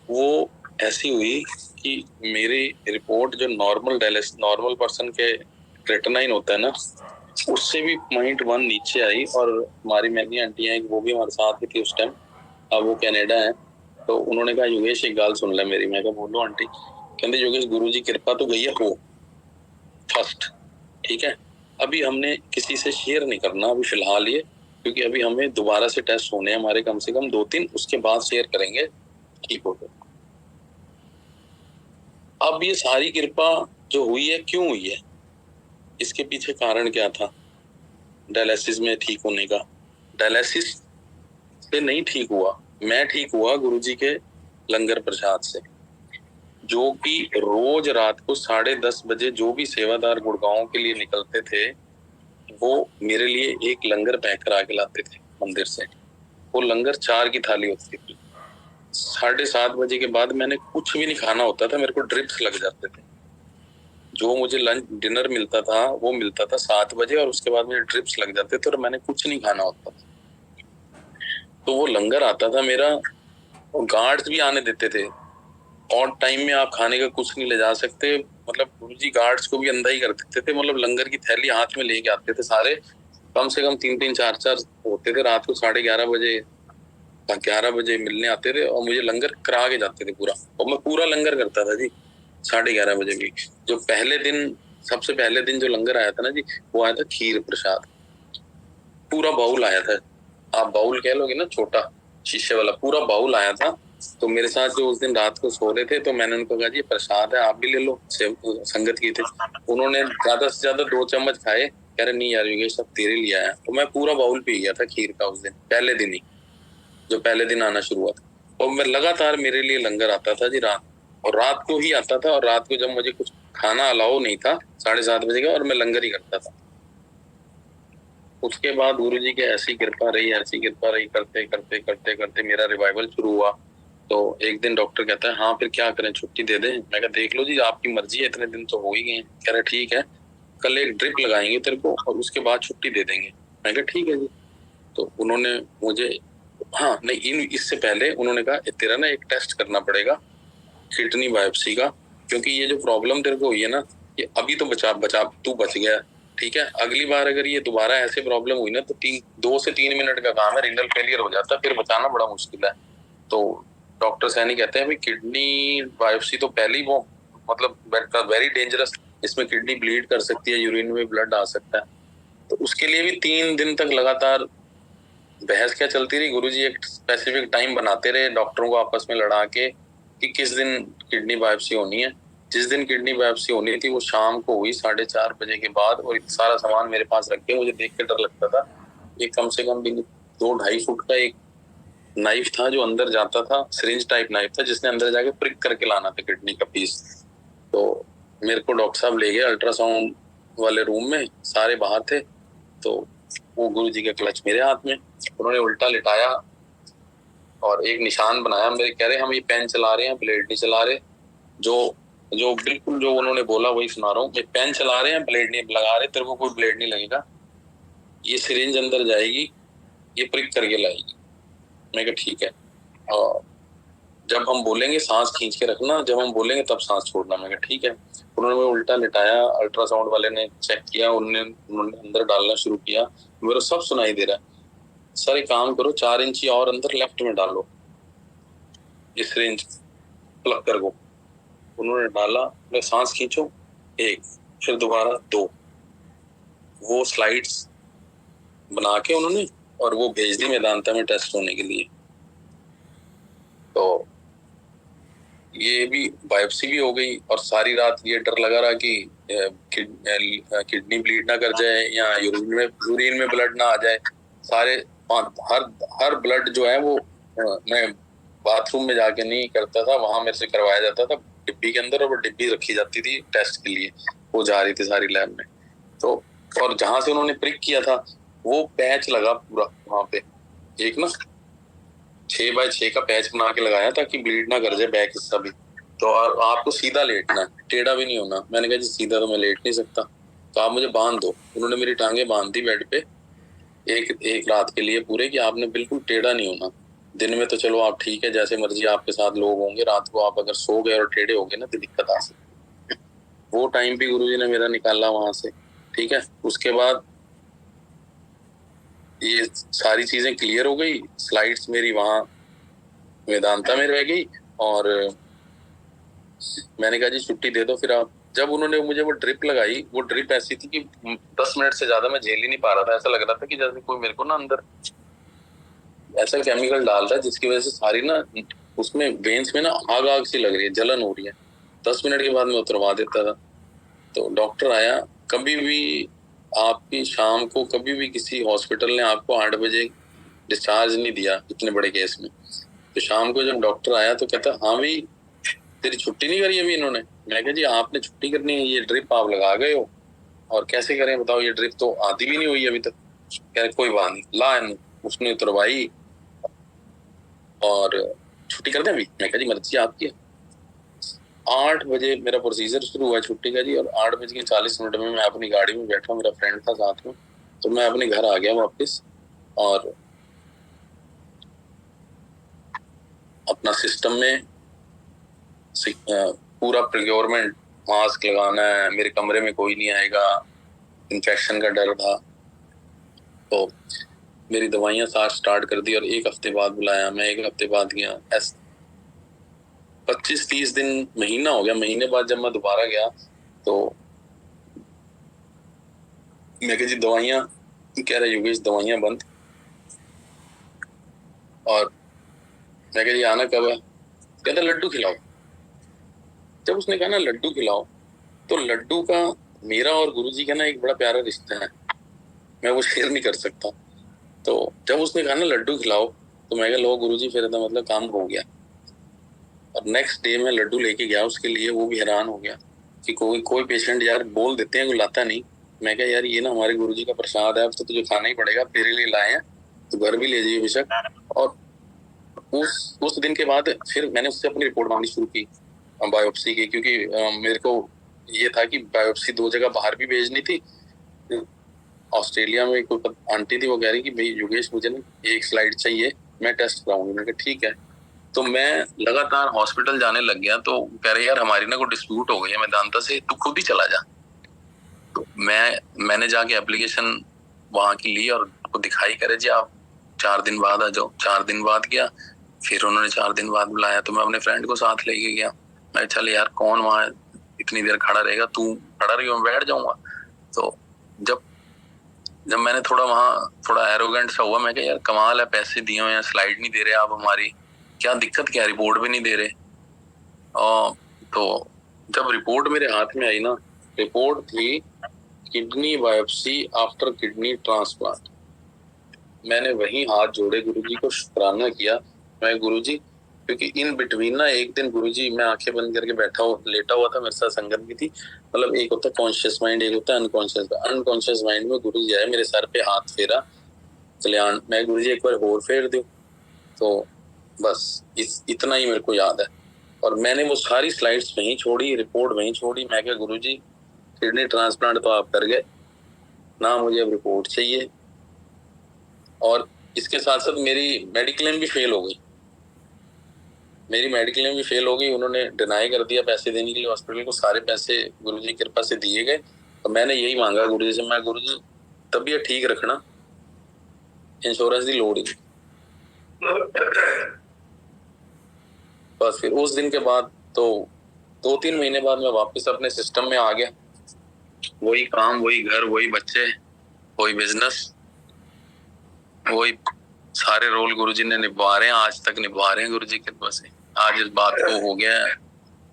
वो ऐसी हुई कि मेरी रिपोर्ट जो नॉर्मल पर्सन के क्रेटिनाइन होता है ना, उससे भी 0.1 नीचे आई। और हमारी मैगी आंटी है, वो भी हमारे साथ ही थी उस टाइम, अब वो कनाडा है। तो उन्होंने कहा योगेश एक गाल सुन ले मेरी। मैं कहा बोलो आंटी। कहते योगेश गुरुजी कृपा तो गई है हो फर्स्ट, ठीक है, अभी हमने किसी से शेयर नहीं करना अभी फिलहाल ये, क्योंकि अभी हमें दोबारा से टेस्ट होने हैं हमारे कम से कम 2-3, उसके बाद शेयर करेंगे, ठीक हो गया। अब ये सारी कृपा जो हुई है क्यों हुई है, इसके पीछे कारण क्या था डायलिसिस में ठीक होने का? डायलिसिस से नहीं ठीक हुआ, मैं ठीक हुआ गुरुजी के लंगर प्रसाद से। जो कि रोज रात को 10:30 बजे जो भी सेवादार गुड़गांव के लिए निकलते थे वो मेरे लिए एक लंगर पैक करा के लाते थे मंदिर से। वो लंगर 4 की थाली होती थी। 7:30 बजे के बाद मैंने कुछ भी नहीं खाना होता था, मेरे को ड्रिप्स लग जाते थे। जो मुझे लंच डिनर मिलता था वो मिलता था 7 बजे, और उसके बाद मुझे ड्रिप्स लग जाते थे और मैंने कुछ नहीं खाना होता था। तो वो लंगर आता था मेरा, और गार्ड्स भी आने देते थे। और टाइम में आप खाने का कुछ नहीं ले जा सकते, मतलब गुरुजी गार्ड्स को भी अंधा ही कर देते थे। मतलब लंगर की थैली हाथ में लेके आते थे सारे, कम से कम 3-3, 4-4 होते थे। रात को 11:30 बजे 11 बजे मिलने आते थे और मुझे लंगर करा के जाते थे पूरा। और मैं पूरा लंगर करता था जी 11:30 बजे भी। जो पहले दिन, सबसे पहले दिन जो लंगर आया था ना जी, वो आया था खीर प्रसाद, पूरा बाउल आया था। आप बाउल कह लोगे ना, छोटा शीशे वाला, पूरा बाउल आया था। तो मेरे साथ जो उस दिन रात को सो रहे थे, तो मैंने उनको कहा जी प्रसाद है, आप भी ले लो, संगत की थे। उन्होंने ज्यादा से ज्यादा 2 चम्मच खाए, कह रहे नहीं यार ये सब तेरे लिए आया। तो मैं पूरा बाउल पी गया था खीर का उस दिन, पहले दिन ही, जो पहले दिन आना शुरू हुआ था। और मैं लगातार, मेरे लिए लंगर आता था जी रात, और रात को ही आता था। और रात को जब मुझे कुछ खाना अलाउ नहीं था 7:30 बजे का, और मैं लंगर ही करता था। उसके बाद गुरुजी की ऐसी कृपा रही, करते करते करते करते मेरा रिवाइवल शुरू हुआ। तो एक दिन डॉक्टर कहता है हाँ फिर क्या करें, छुट्टी दे दें? मैं कहा देख लो जी, आपकी मर्जी है, इतने दिन तो हो ही गए। कह रहे ठीक है, कल एक ड्रिप लगाएंगे तेरे को और उसके बाद छुट्टी दे देंगे। मैं कहा ठीक है जी। तो उन्होंने मुझे, हाँ नहीं, इससे पहले उन्होंने कहा तेरा ना एक टेस्ट करना पड़ेगा किडनी बायोप्सी का, क्योंकि ये जो प्रॉब्लम तेरे को हुई है ना, ये अभी तो तू बच गया, ठीक है। अगली बार अगर ये दोबारा ऐसे प्रॉब्लम हुई ना तो 2 से 3 मिनट का काम है, रिनल फेलियर हो जाता है, फिर बचाना बड़ा मुश्किल है। तो डॉक्टर सैनी कहते हैं किडनी बायोप्सी तो पहले ही वो मतलब वेरी डेंजरस, इसमें किडनी ब्लीड कर सकती है, यूरिन में ब्लड आ सकता है। तो उसके लिए भी 3 दिन तक लगातार बहस क्या चलती रही। गुरुजी एक स्पेसिफिक टाइम बनाते रहे डॉक्टरों को आपस में लड़ा के कि किस दिन किडनी बायोप्सी होनी है। जिस दिन किडनी बायोप्सी होनी थी वो शाम को हुई 4:30 बजे के बाद, और सारा सामान मेरे पास रख के मुझे देख के डर लगता था। ये कम से कम 2-2.5 फुट का एक नाइफ था जो अंदर जाता था, सिरिंज टाइप नाइफ था जिसने अंदर जाके प्रिक करके लाना था किडनी का पीस। तो मेरे को डॉक्टर साहब ले गए अल्ट्रासाउंड वाले रूम में, सारे बाहर थे। तो वो गुरुजी का क्लच मेरे हाथ में, उन्होंने उल्टा लिटाया और एक निशान बनाया। मेरे कह रहे हम ये पेन चला रहे हैं, ब्लेड नहीं चला रहे। जो बिल्कुल जो उन्होंने बोला वही सुना रहा हूँ। ये पेन चला रहे हैं, ब्लेड नहीं लगा रहे, तेरे को कोई ब्लेड नहीं लगेगा, ये सिरिंज अंदर जाएगी, ये प्रिक करके लाएगी। मैं कहा ठीक है, और जब हम बोलेंगे सांस खींच के रखना, जब हम बोलेंगे तब सांस छोड़ना। मैं कहा ठीक है। उन्होंने मुझे उल्टा लिटाया, अल्ट्रासाउंड वाले ने चेक किया, उन्होंने अंदर डालना शुरू किया। मेरे सब सुनाई दे रहा है। सर एक काम करो, 4 इंची और अंदर लेफ्ट में डालो इस रेंज प्लग कर को। उन्होंने डाला, मैं सांस खींचो 1, फिर दोबारा 2, वो स्लाइड्स बना के उन्होंने और वो भेज दी मेदांता में टेस्ट होने के लिए। तो ये भी बायोप्सी भी हो गई, और सारी रात ये डर लगा रहा कि किडनी ब्लीड ना कर जाए या यूरिन में ब्लड ना आ जाए। सारे हर ब्लड जो है वो मैं बाथरूम में जाके नहीं करता था, वहां मेरे से करवाया जाता था डिब्बी के अंदर, और वो डिब्बी रखी जाती थी टेस्ट के लिए, वो जा रही थी सारी लैब में। तो और जहां से उन्होंने प्रिक किया था वो पैच लगा पूरा वहां पे, एक ना 6x6 का पैच बना के लगाया ताकि ब्लीड ना कर जाए बैक हिस्सा भी। तो आपको सीधा लेटना है, टेढ़ा भी नहीं होना। मैंने कहा जी सीधा तो मैं लेट नहीं सकता, तो आप मुझे बांध दो। उन्होंने मेरी टांगे बांध दी बेड पे एक रात के लिए पूरे, कि आपने बिल्कुल टेढ़ा नहीं होना। दिन में तो चलो आप ठीक है, जैसे मर्जी आपके साथ लोग होंगे, रात को आप अगर सो गए और टेढ़े हो गए ना तो दिक्कत आ सकती। वो टाइम भी गुरुजी ने मेरा निकाला वहां से, ठीक है। उसके बाद ये सारी चीजें क्लियर हो गई, स्लाइड्स मेरी वहां वेदांता में रह गई, और मैंने कहा जी छुट्टी दे दो फिर आप। जब उन्होंने मुझे वो ड्रिप लगाई, वो ड्रिप ऐसी थी कि 10 मिनट से ज्यादा मैं झेल ही नहीं पा रहा था। ऐसा लग रहा था कि जैसे कोई मेरे को ना अंदर ऐसा केमिकल डाल रहा है जिसकी वजह से सारी ना उसमें वेन्स में ना आग सी लग रही है, जलन हो रही है। 10 मिनट के बाद मैं उतरवा देता था। तो डॉक्टर आया, कभी भी आपकी शाम को कभी भी किसी हॉस्पिटल ने आपको 8 बजे डिस्चार्ज नहीं दिया इतने बड़े केस में। तो शाम को जब डॉक्टर आया तो कहता हाँ भाई तेरी छुट्टी नहीं करी अभी इन्होंने। मैं कहा जी आपने छुट्टी करनी है, ये ड्रिप आप लगा गए हो और कैसे करें बताओ, ये ड्रिप तो आती भी नहीं हुई अभी तक। कह रहे कोई बात नहीं, ला उसने उतरवाई और छुट्टी कर दे अभी। मैं कहा जी मर्जी आपकी है। 8 बजे मेरा प्रोसीजर शुरू हुआ छुट्टी का जी, और 8:40 में मैं अपनी गाड़ी में बैठा, मेरा फ्रेंड था साथ में, तो मैं अपने घर आ गया वापस। और अपना सिस्टम में पूरा प्रिक्योरमेंट, मास्क लगाना है, मेरे कमरे में कोई नहीं आएगा, इन्फेक्शन का डर था। तो मेरी दवाइयां साथ स्टार्ट कर दी और 1 हफ्ते बाद बुलाया। मैं 1 हफ्ते बाद गया, 25-30 दिन, महीना हो गया। महीने बाद जब मैं दोबारा गया तो मैं कहा जी दवाइयां, कह रहा योगेश दवाइयां बंद। और मैं कहा जी आना कब है? कहता लड्डू खिलाओ। जब उसने कहा ना लड्डू खिलाओ, तो लड्डू का मेरा और गुरुजी का ना एक बड़ा प्यारा रिश्ता है, मैं वो शेयर नहीं कर सकता। तो जब उसने कहा ना लड्डू खिलाओ, तो मैं कहा लो गुरुजी फिर तो मतलब काम हो गया। और नेक्स्ट डे मैं लड्डू लेके गया उसके लिए, वो भी हैरान हो गया कि कोई पेशेंट यार बोल देते हैं, कोई लाता नहीं। मैं कहा यार ये ना हमारे गुरुजी का प्रसाद है, अब तो तुझे खाना ही पड़ेगा, तेरे लिए लाए हैं तो घर भी ले जाइए बेशक। और उस दिन के बाद फिर मैंने उससे अपनी रिपोर्ट मांगनी शुरू की बायोप्सी की, क्योंकि मेरे को ये था कि बायोप्सी 2 जगह बाहर भी भेजनी थी। ऑस्ट्रेलिया में कोई आंटी थी, वो कह रही कि भाई योगेश मुझे ना 1 स्लाइड चाहिए, मैं टेस्ट कराऊंगी। मैंने कहा ठीक है। तो मैं लगातार हॉस्पिटल जाने लग गया। तो कह रहे यार हमारी ना कोई डिस्प्यूट हो गई है मेदांता से, तू खुद ही चला जा। तो मैंने जाके एप्लीकेशन वहां की ली और उनको दिखाई, करे जी आप 4 दिन बाद आ जाओ। 4 दिन बाद गया, फिर उन्होंने 4 दिन बाद बुलाया, तो मैं अपने फ्रेंड को साथ लेके गया। मैं चल यार कौन वहां इतनी देर खड़ा रहेगा, तू खड़ा रही, मैं बैठ जाऊंगा। तो जब मैंने थोड़ा एरोगेंट सा हुआ, मैं कहा यार कमाल है, पैसे दिए हुए हैं, स्लाइड नहीं दे रहे आप हमारी, क्या दिक्कत क्या, रिपोर्ट भी नहीं दे रहे। तो जब रिपोर्ट मेरे हाथ में आई ना, रिपोर्ट थी kidney biopsy after kidney transplant. मैंने वहीं हाथ जोड़े, गुरुजी को शुक्राना किया। मैं गुरुजी, क्योंकि इन बिटवीन ना एक दिन गुरुजी, मैं आंखें बंद करके लेटा हुआ था, मेरे साथ संगत भी थी। मतलब एक होता है कॉन्शियस माइंड, एक होता है अनकॉन्शियस। अनकॉन्शियस माइंड में गुरुजी आए, मेरे सर पे हाथ फेरा, कल्याण मैं गुरुजी एक बार और फेर दूं। तो बस इतना ही मेरे को याद है। और मैंने वो सारी स्लाइड्स वहीं छोड़ी, रिपोर्ट वहीं छोड़ी। मैं क्या गुरुजी, किडनी ट्रांसप्लांट तो आप कर गए ना, मुझे अब रिपोर्ट चाहिए। और इसके साथ साथ मेरी मेडिक्लेम भी फेल हो गई। उन्होंने डिनाई कर दिया पैसे देने के लिए हॉस्पिटल को। सारे पैसे गुरुजी की कृपा से दिए गए। और मैंने यही मांगा गुरुजी से, मैं गुरुजी तबीयत ठीक रखना, इंश्योरेंस की लोड़ ही। बस फिर उस दिन के बाद तो 2-3 महीने बाद मैं वापस अपने सिस्टम में आ गया। वही काम, वही घर, वही बच्चे, वही बिजनेस, वही सारे रोल गुरुजी ने निभा रहे हैं, आज तक निभा रहे हैं गुरुजी की कृपा से। आज इस बात को हो गया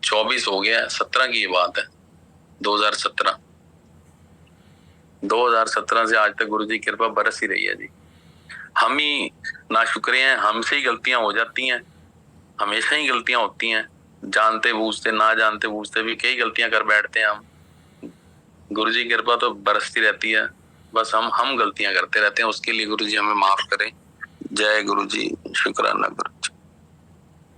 24 हो गया, 17 की ये बात है, 2017 से आज तक गुरुजी की कृपा बरस ही रही है जी। हम ही नाशुक्रे हैं, हमसे ही गलतियां हो जाती हैं, हमेशा ही गलतियां होती हैं, जानते बूझते ना जानते बूझते भी कई गलतियां कर बैठते हैं हम। गुरुजी की कृपा तो बरसती रहती है, बस हम गलतियां करते रहते हैं। उसके लिए गुरुजी हमें माफ करें। जय गुरुजी, शुक्राना गुरुजी।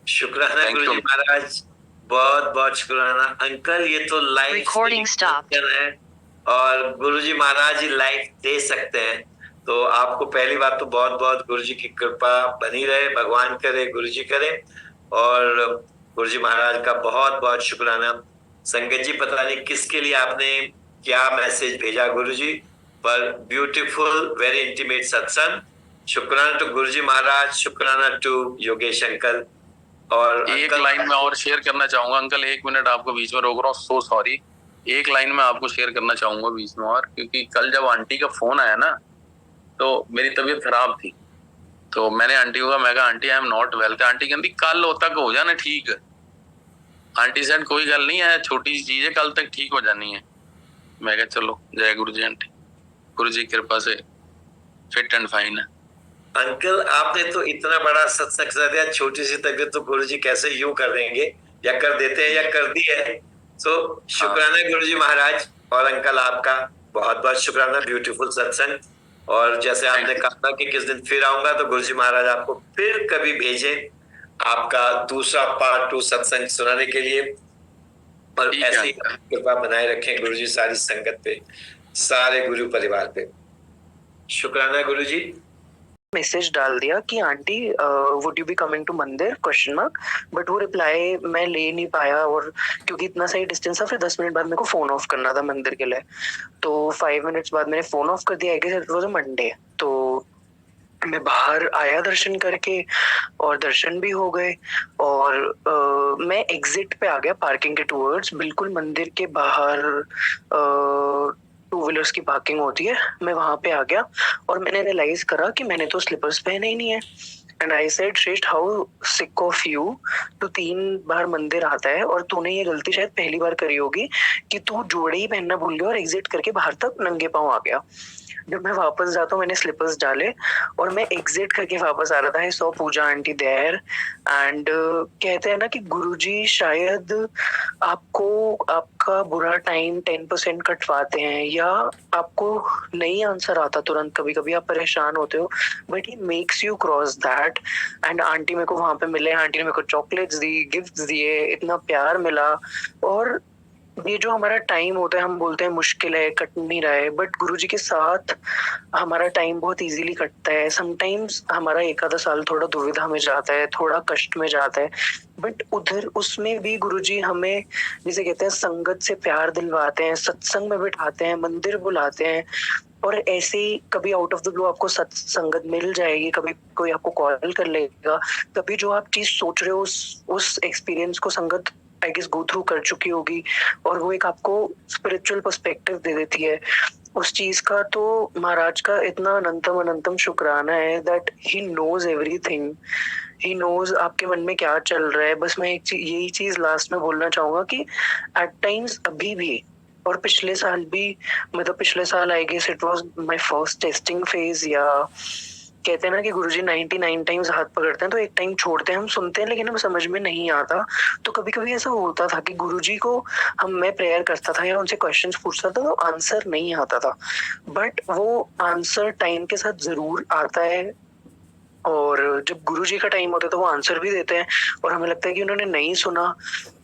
शुक्राना गुरुजी महाराज, बहुत बहुत शुक्राना। अंकल ये तो लाइव रिकॉर्डिंग स्टॉप है और गुरुजी महाराज ही लाइव दे सकते हैं। तो आपको पहली बात तो बहुत बहुत गुरुजी की कृपा बनी रहे, भगवान करे, गुरुजी करे। और गुरुजी महाराज का बहुत बहुत शुक्राना। संगत जी, पता नहीं किसके लिए आपने क्या मैसेज भेजा गुरुजी, पर ब्यूटीफुल वेरी इंटीमेट सत्संग। शुक्राना टू गुरुजी महाराज, शुक्राना टू योगेश अंकल। और एक लाइन में और शेयर करना चाहूंगा अंकल, 1 मिनट आपको बीच में रोक रहा हूँ, सो सॉरी। एक लाइन में आपको शेयर करना चाहूंगा बीच में और, क्योंकि कल जब आंटी का फोन आया ना तो मेरी तबीयत खराब थी। तो मैंने आंटी को कहा, मैं कहा aunty I am not well. Aunty कहती कल तक हो जाना ठीक। आंटी सेड कोई गल नहीं है, छोटी सी चीज है, कल तक ठीक हो जानी है। मैं कहा चलो, जय गुरु जी आंटी, गुरु जी की कृपा से फिट एंड फाइन है। अंकल आपने तो इतना बड़ा सत्संग कर दिया, छोटी सी तबीयत तो गुरुजी कैसे यूं कर देंगे, या कर देते हैं या कर दी है। तो शुक्राना गुरुजी महाराज। और अंकल आपका बहुत बहुत शुक्राना, ब्यूटीफुल सत्संग। और जैसे आपने कहा कि किस दिन फिर आऊंगा, तो गुरुजी महाराज आपको फिर कभी भेजें आपका दूसरा पार्ट 2 सत्संग सुनाने के लिए। और ऐसी कृपा बनाए रखें गुरुजी सारी संगत पे, सारे गुरु परिवार पे। शुक्राना गुरुजी। मैसेज डाल दिया कि aunty would you be coming to mandir question mark, but वो रिप्लाई मैं ले नहीं पाया। और क्योंकि इतना सही डिस्टेंस था, फिर 10 मिनट बाद मेरे को फोन ऑफ करना था मंदिर के लिए। तो 5 मिनट्स बाद मैंने फोन ऑफ कर दिया। I guess it was a Monday. तो मैं बाहर आया दर्शन करके, और दर्शन भी हो गए। और मैं एग्जिट पे आ गया पार्किंग के टूवर्ड्स, बिल्कुल मंदिर के बाहर 2 व्हीलर्स की पार्किंग होती है, मैं वहां पे आ गया। और मैंने रियलाइज करा कि मैंने तो स्लीपर्स पहने ही नहीं है। एंड आई सेड, श्रेष्ठ हाउ सिक ऑफ यू, तू 3 बार मंदिर आता है और तूने ये गलती शायद पहली बार करी होगी कि तू जोड़े ही पहनना भूल गया और एग्जिट करके बाहर तक नंगे पांव आ गया। जब मैं वापस जाता हूँ, मैंने स्लीपर्स डाले और मैं एग्जिट करके वापस आ रहा था। I saw Puja aunty there and कहते हैं ना कि गुरुजी शायद आपको आपका बुरा टाइम 10% कटवाते हैं, या आपको नहीं आंसर आता तुरंत, कभी कभी आप परेशान होते हो, but he makes you cross that. And aunty मेरे को वहां पे मिले, आंटी ने मेरे को चॉकलेट्स दी, गिफ्ट्स दिए, इतना प्यार मिला। और ये जो हमारा टाइम होता है, हम बोलते हैं मुश्किल है, कट नहीं रहा है, बट गुरुजी के साथ हमारा टाइम बहुत इजीली कटता है। समटाइम्स हमारा 1 आधा साल थोड़ा दुविधा में जाता है, थोड़ा कष्ट में जाता है, बट उधर उसमें भी गुरुजी हमें, जिसे कहते हैं, संगत से प्यार दिलवाते हैं, सत्संग में बिठाते हैं, मंदिर बुलाते हैं। और ऐसे ही कभी आउट ऑफ द ब्लू आपको संगत मिल जाएगी, कभी कोई आपको कॉल कर लेगा, कभी जो आप चीज सोच रहे हो उस एक्सपीरियंस को संगत आई गेस गो थ्रू कर चुकी होगी, और वो एक आपको स्पिरिचुअल पर्सपेक्टिव दे देती है। उस चीज का तो महाराज का इतना अनंतम अनंतम शुक्राना है that he knows everything, he knows आपके मन में क्या चल रहा है। बस मैं यही चीज लास्ट में बोलना चाहूंगा कि एट टाइम्स अभी भी और पिछले साल भी, मतलब पिछले साल I guess it was my first testing phase, या कहते हैं ना कि गुरुजी 99 टाइम्स हाथ पकड़ते हैं तो एक टाइम छोड़ते हैं, हम सुनते हैं लेकिन हमें समझ में नहीं आता। तो कभी कभी ऐसा होता था कि गुरुजी को मैं प्रेयर करता था या उनसे क्वेश्चंस पूछता था तो आंसर नहीं आता था, बट वो आंसर टाइम के साथ जरूर आता है। और जब गुरुजी का टाइम होता है तो वो आंसर भी देते हैं और हमें लगता है कि उन्होंने नहीं सुना,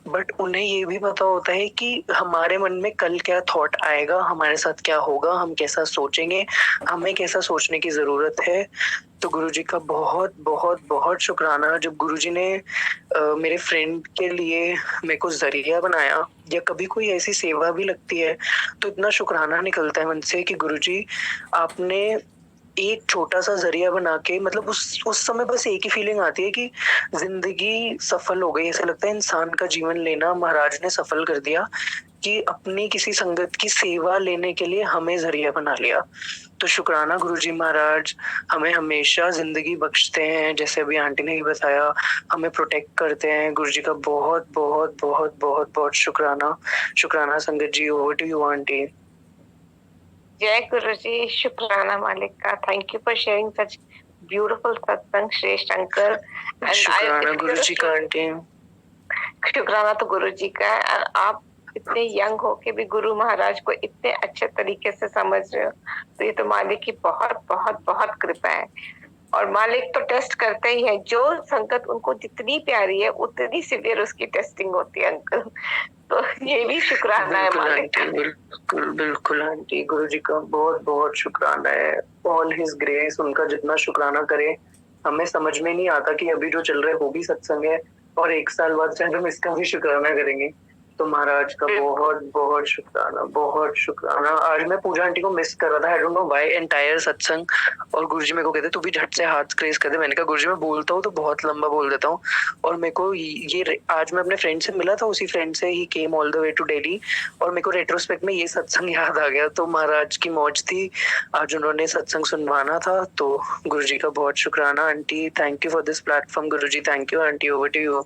बट उन्हें ये भी पता होता है कि हमारे मन में कल क्या थॉट आएगा, हमारे साथ क्या होगा, हम कैसा सोचेंगे, हमें कैसा सोचने की जरूरत है। तो गुरुजी का बहुत बहुत बहुत शुक्राना। जब गुरुजी ने मेरे फ्रेंड के लिए मेरे को जरिया बनाया, या कभी कोई ऐसी सेवा भी लगती है तो इतना शुक्राना निकलता है मन से कि गुरुजी आपने एक छोटा सा जरिया बना के, मतलब उस समय बस एक ही फीलिंग आती है कि जिंदगी सफल हो गई। ऐसा लगता है इंसान का जीवन लेना महाराज ने सफल कर दिया कि अपनी किसी संगत की सेवा लेने के लिए हमें जरिया बना लिया। तो शुक्राना गुरुजी महाराज, हमें हमेशा जिंदगी बख्शते हैं, जैसे अभी आंटी ने ही बताया, हमें प्रोटेक्ट करते हैं। गुरुजी का बहुत बहुत बहुत बहुत बहुत शुक्राना। शुक्राना संगत जी, ओवर टू यू आंटी। जय गुरु जी, शुक्राना मालिक का। Thank you for sharing such beautiful सत्संग श्रेष्ठ अंकल। शुक्राना गुरु जी का आंटी। शुक्राना तो गुरु जी का है, और आप इतने यंग हो के भी गुरु महाराज को इतने अच्छे तरीके से समझ रहे हो, तो ये तो मालिक की बहुत बहुत बहुत कृपा है। और मालिक तो टेस्ट करते ही है, जो संगत उनको जितनी प्यारी है उतनी सिवियर उसकी टेस्टिंग होती है अंकल। तो ये भी शुक्राना है मालिक का। बिल्कुल बिल्कुल आंटी, गुरु जी का बहुत बहुत शुक्राना है। ऑल हिज ग्रेस, उनका जितना शुक्राना करे हमें समझ में नहीं आता कि अभी जो चल रहा है वो भी सत्संग है, और एक साल बाद शायद हम इसका भी शुक्राना करेंगे। तो महाराज का बहुत बहुत शुक्राना, बहुत शुक्राना। आज मैं पूजा आंटी को मिस कर रहा था, I don't know why, entire सत्संग। और गुरुजी मेरे को कहते तू भी झट से हाथ क्रेज कर दे। मैंने कहा गुरुजी मैं बोलता हूँ तो बहुत लंबा बोल देता हूँ। और मेरे को ये आज मैं अपने फ्रेंड से मिला था, उसी फ्रेंड से ही came all the way to Delhi, और मेरे को रेट्रोस्पेक्ट में ये सत्संग याद आ गया। तो महाराज की मौज थी, आज उन्होंने सत्संग सुनवाना था। तो गुरुजी का बहुत शुक्राना aunty. Thank you for this platform Guruji. Thank you aunty, over to you.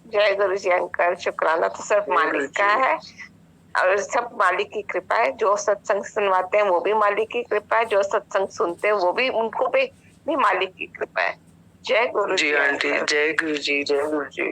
जय गुरु जी अंकल। शुक्राना तो सिर्फ मालिक का है, और सब मालिक की कृपा है। जो सत्संग सुनवाते हैं वो भी मालिक की कृपा है, जो सत्संग सुनते हैं वो भी, उनको भी मालिक की कृपा है। जय गुरु जी आंटी, जय गुरु जी, जय गुरु जी।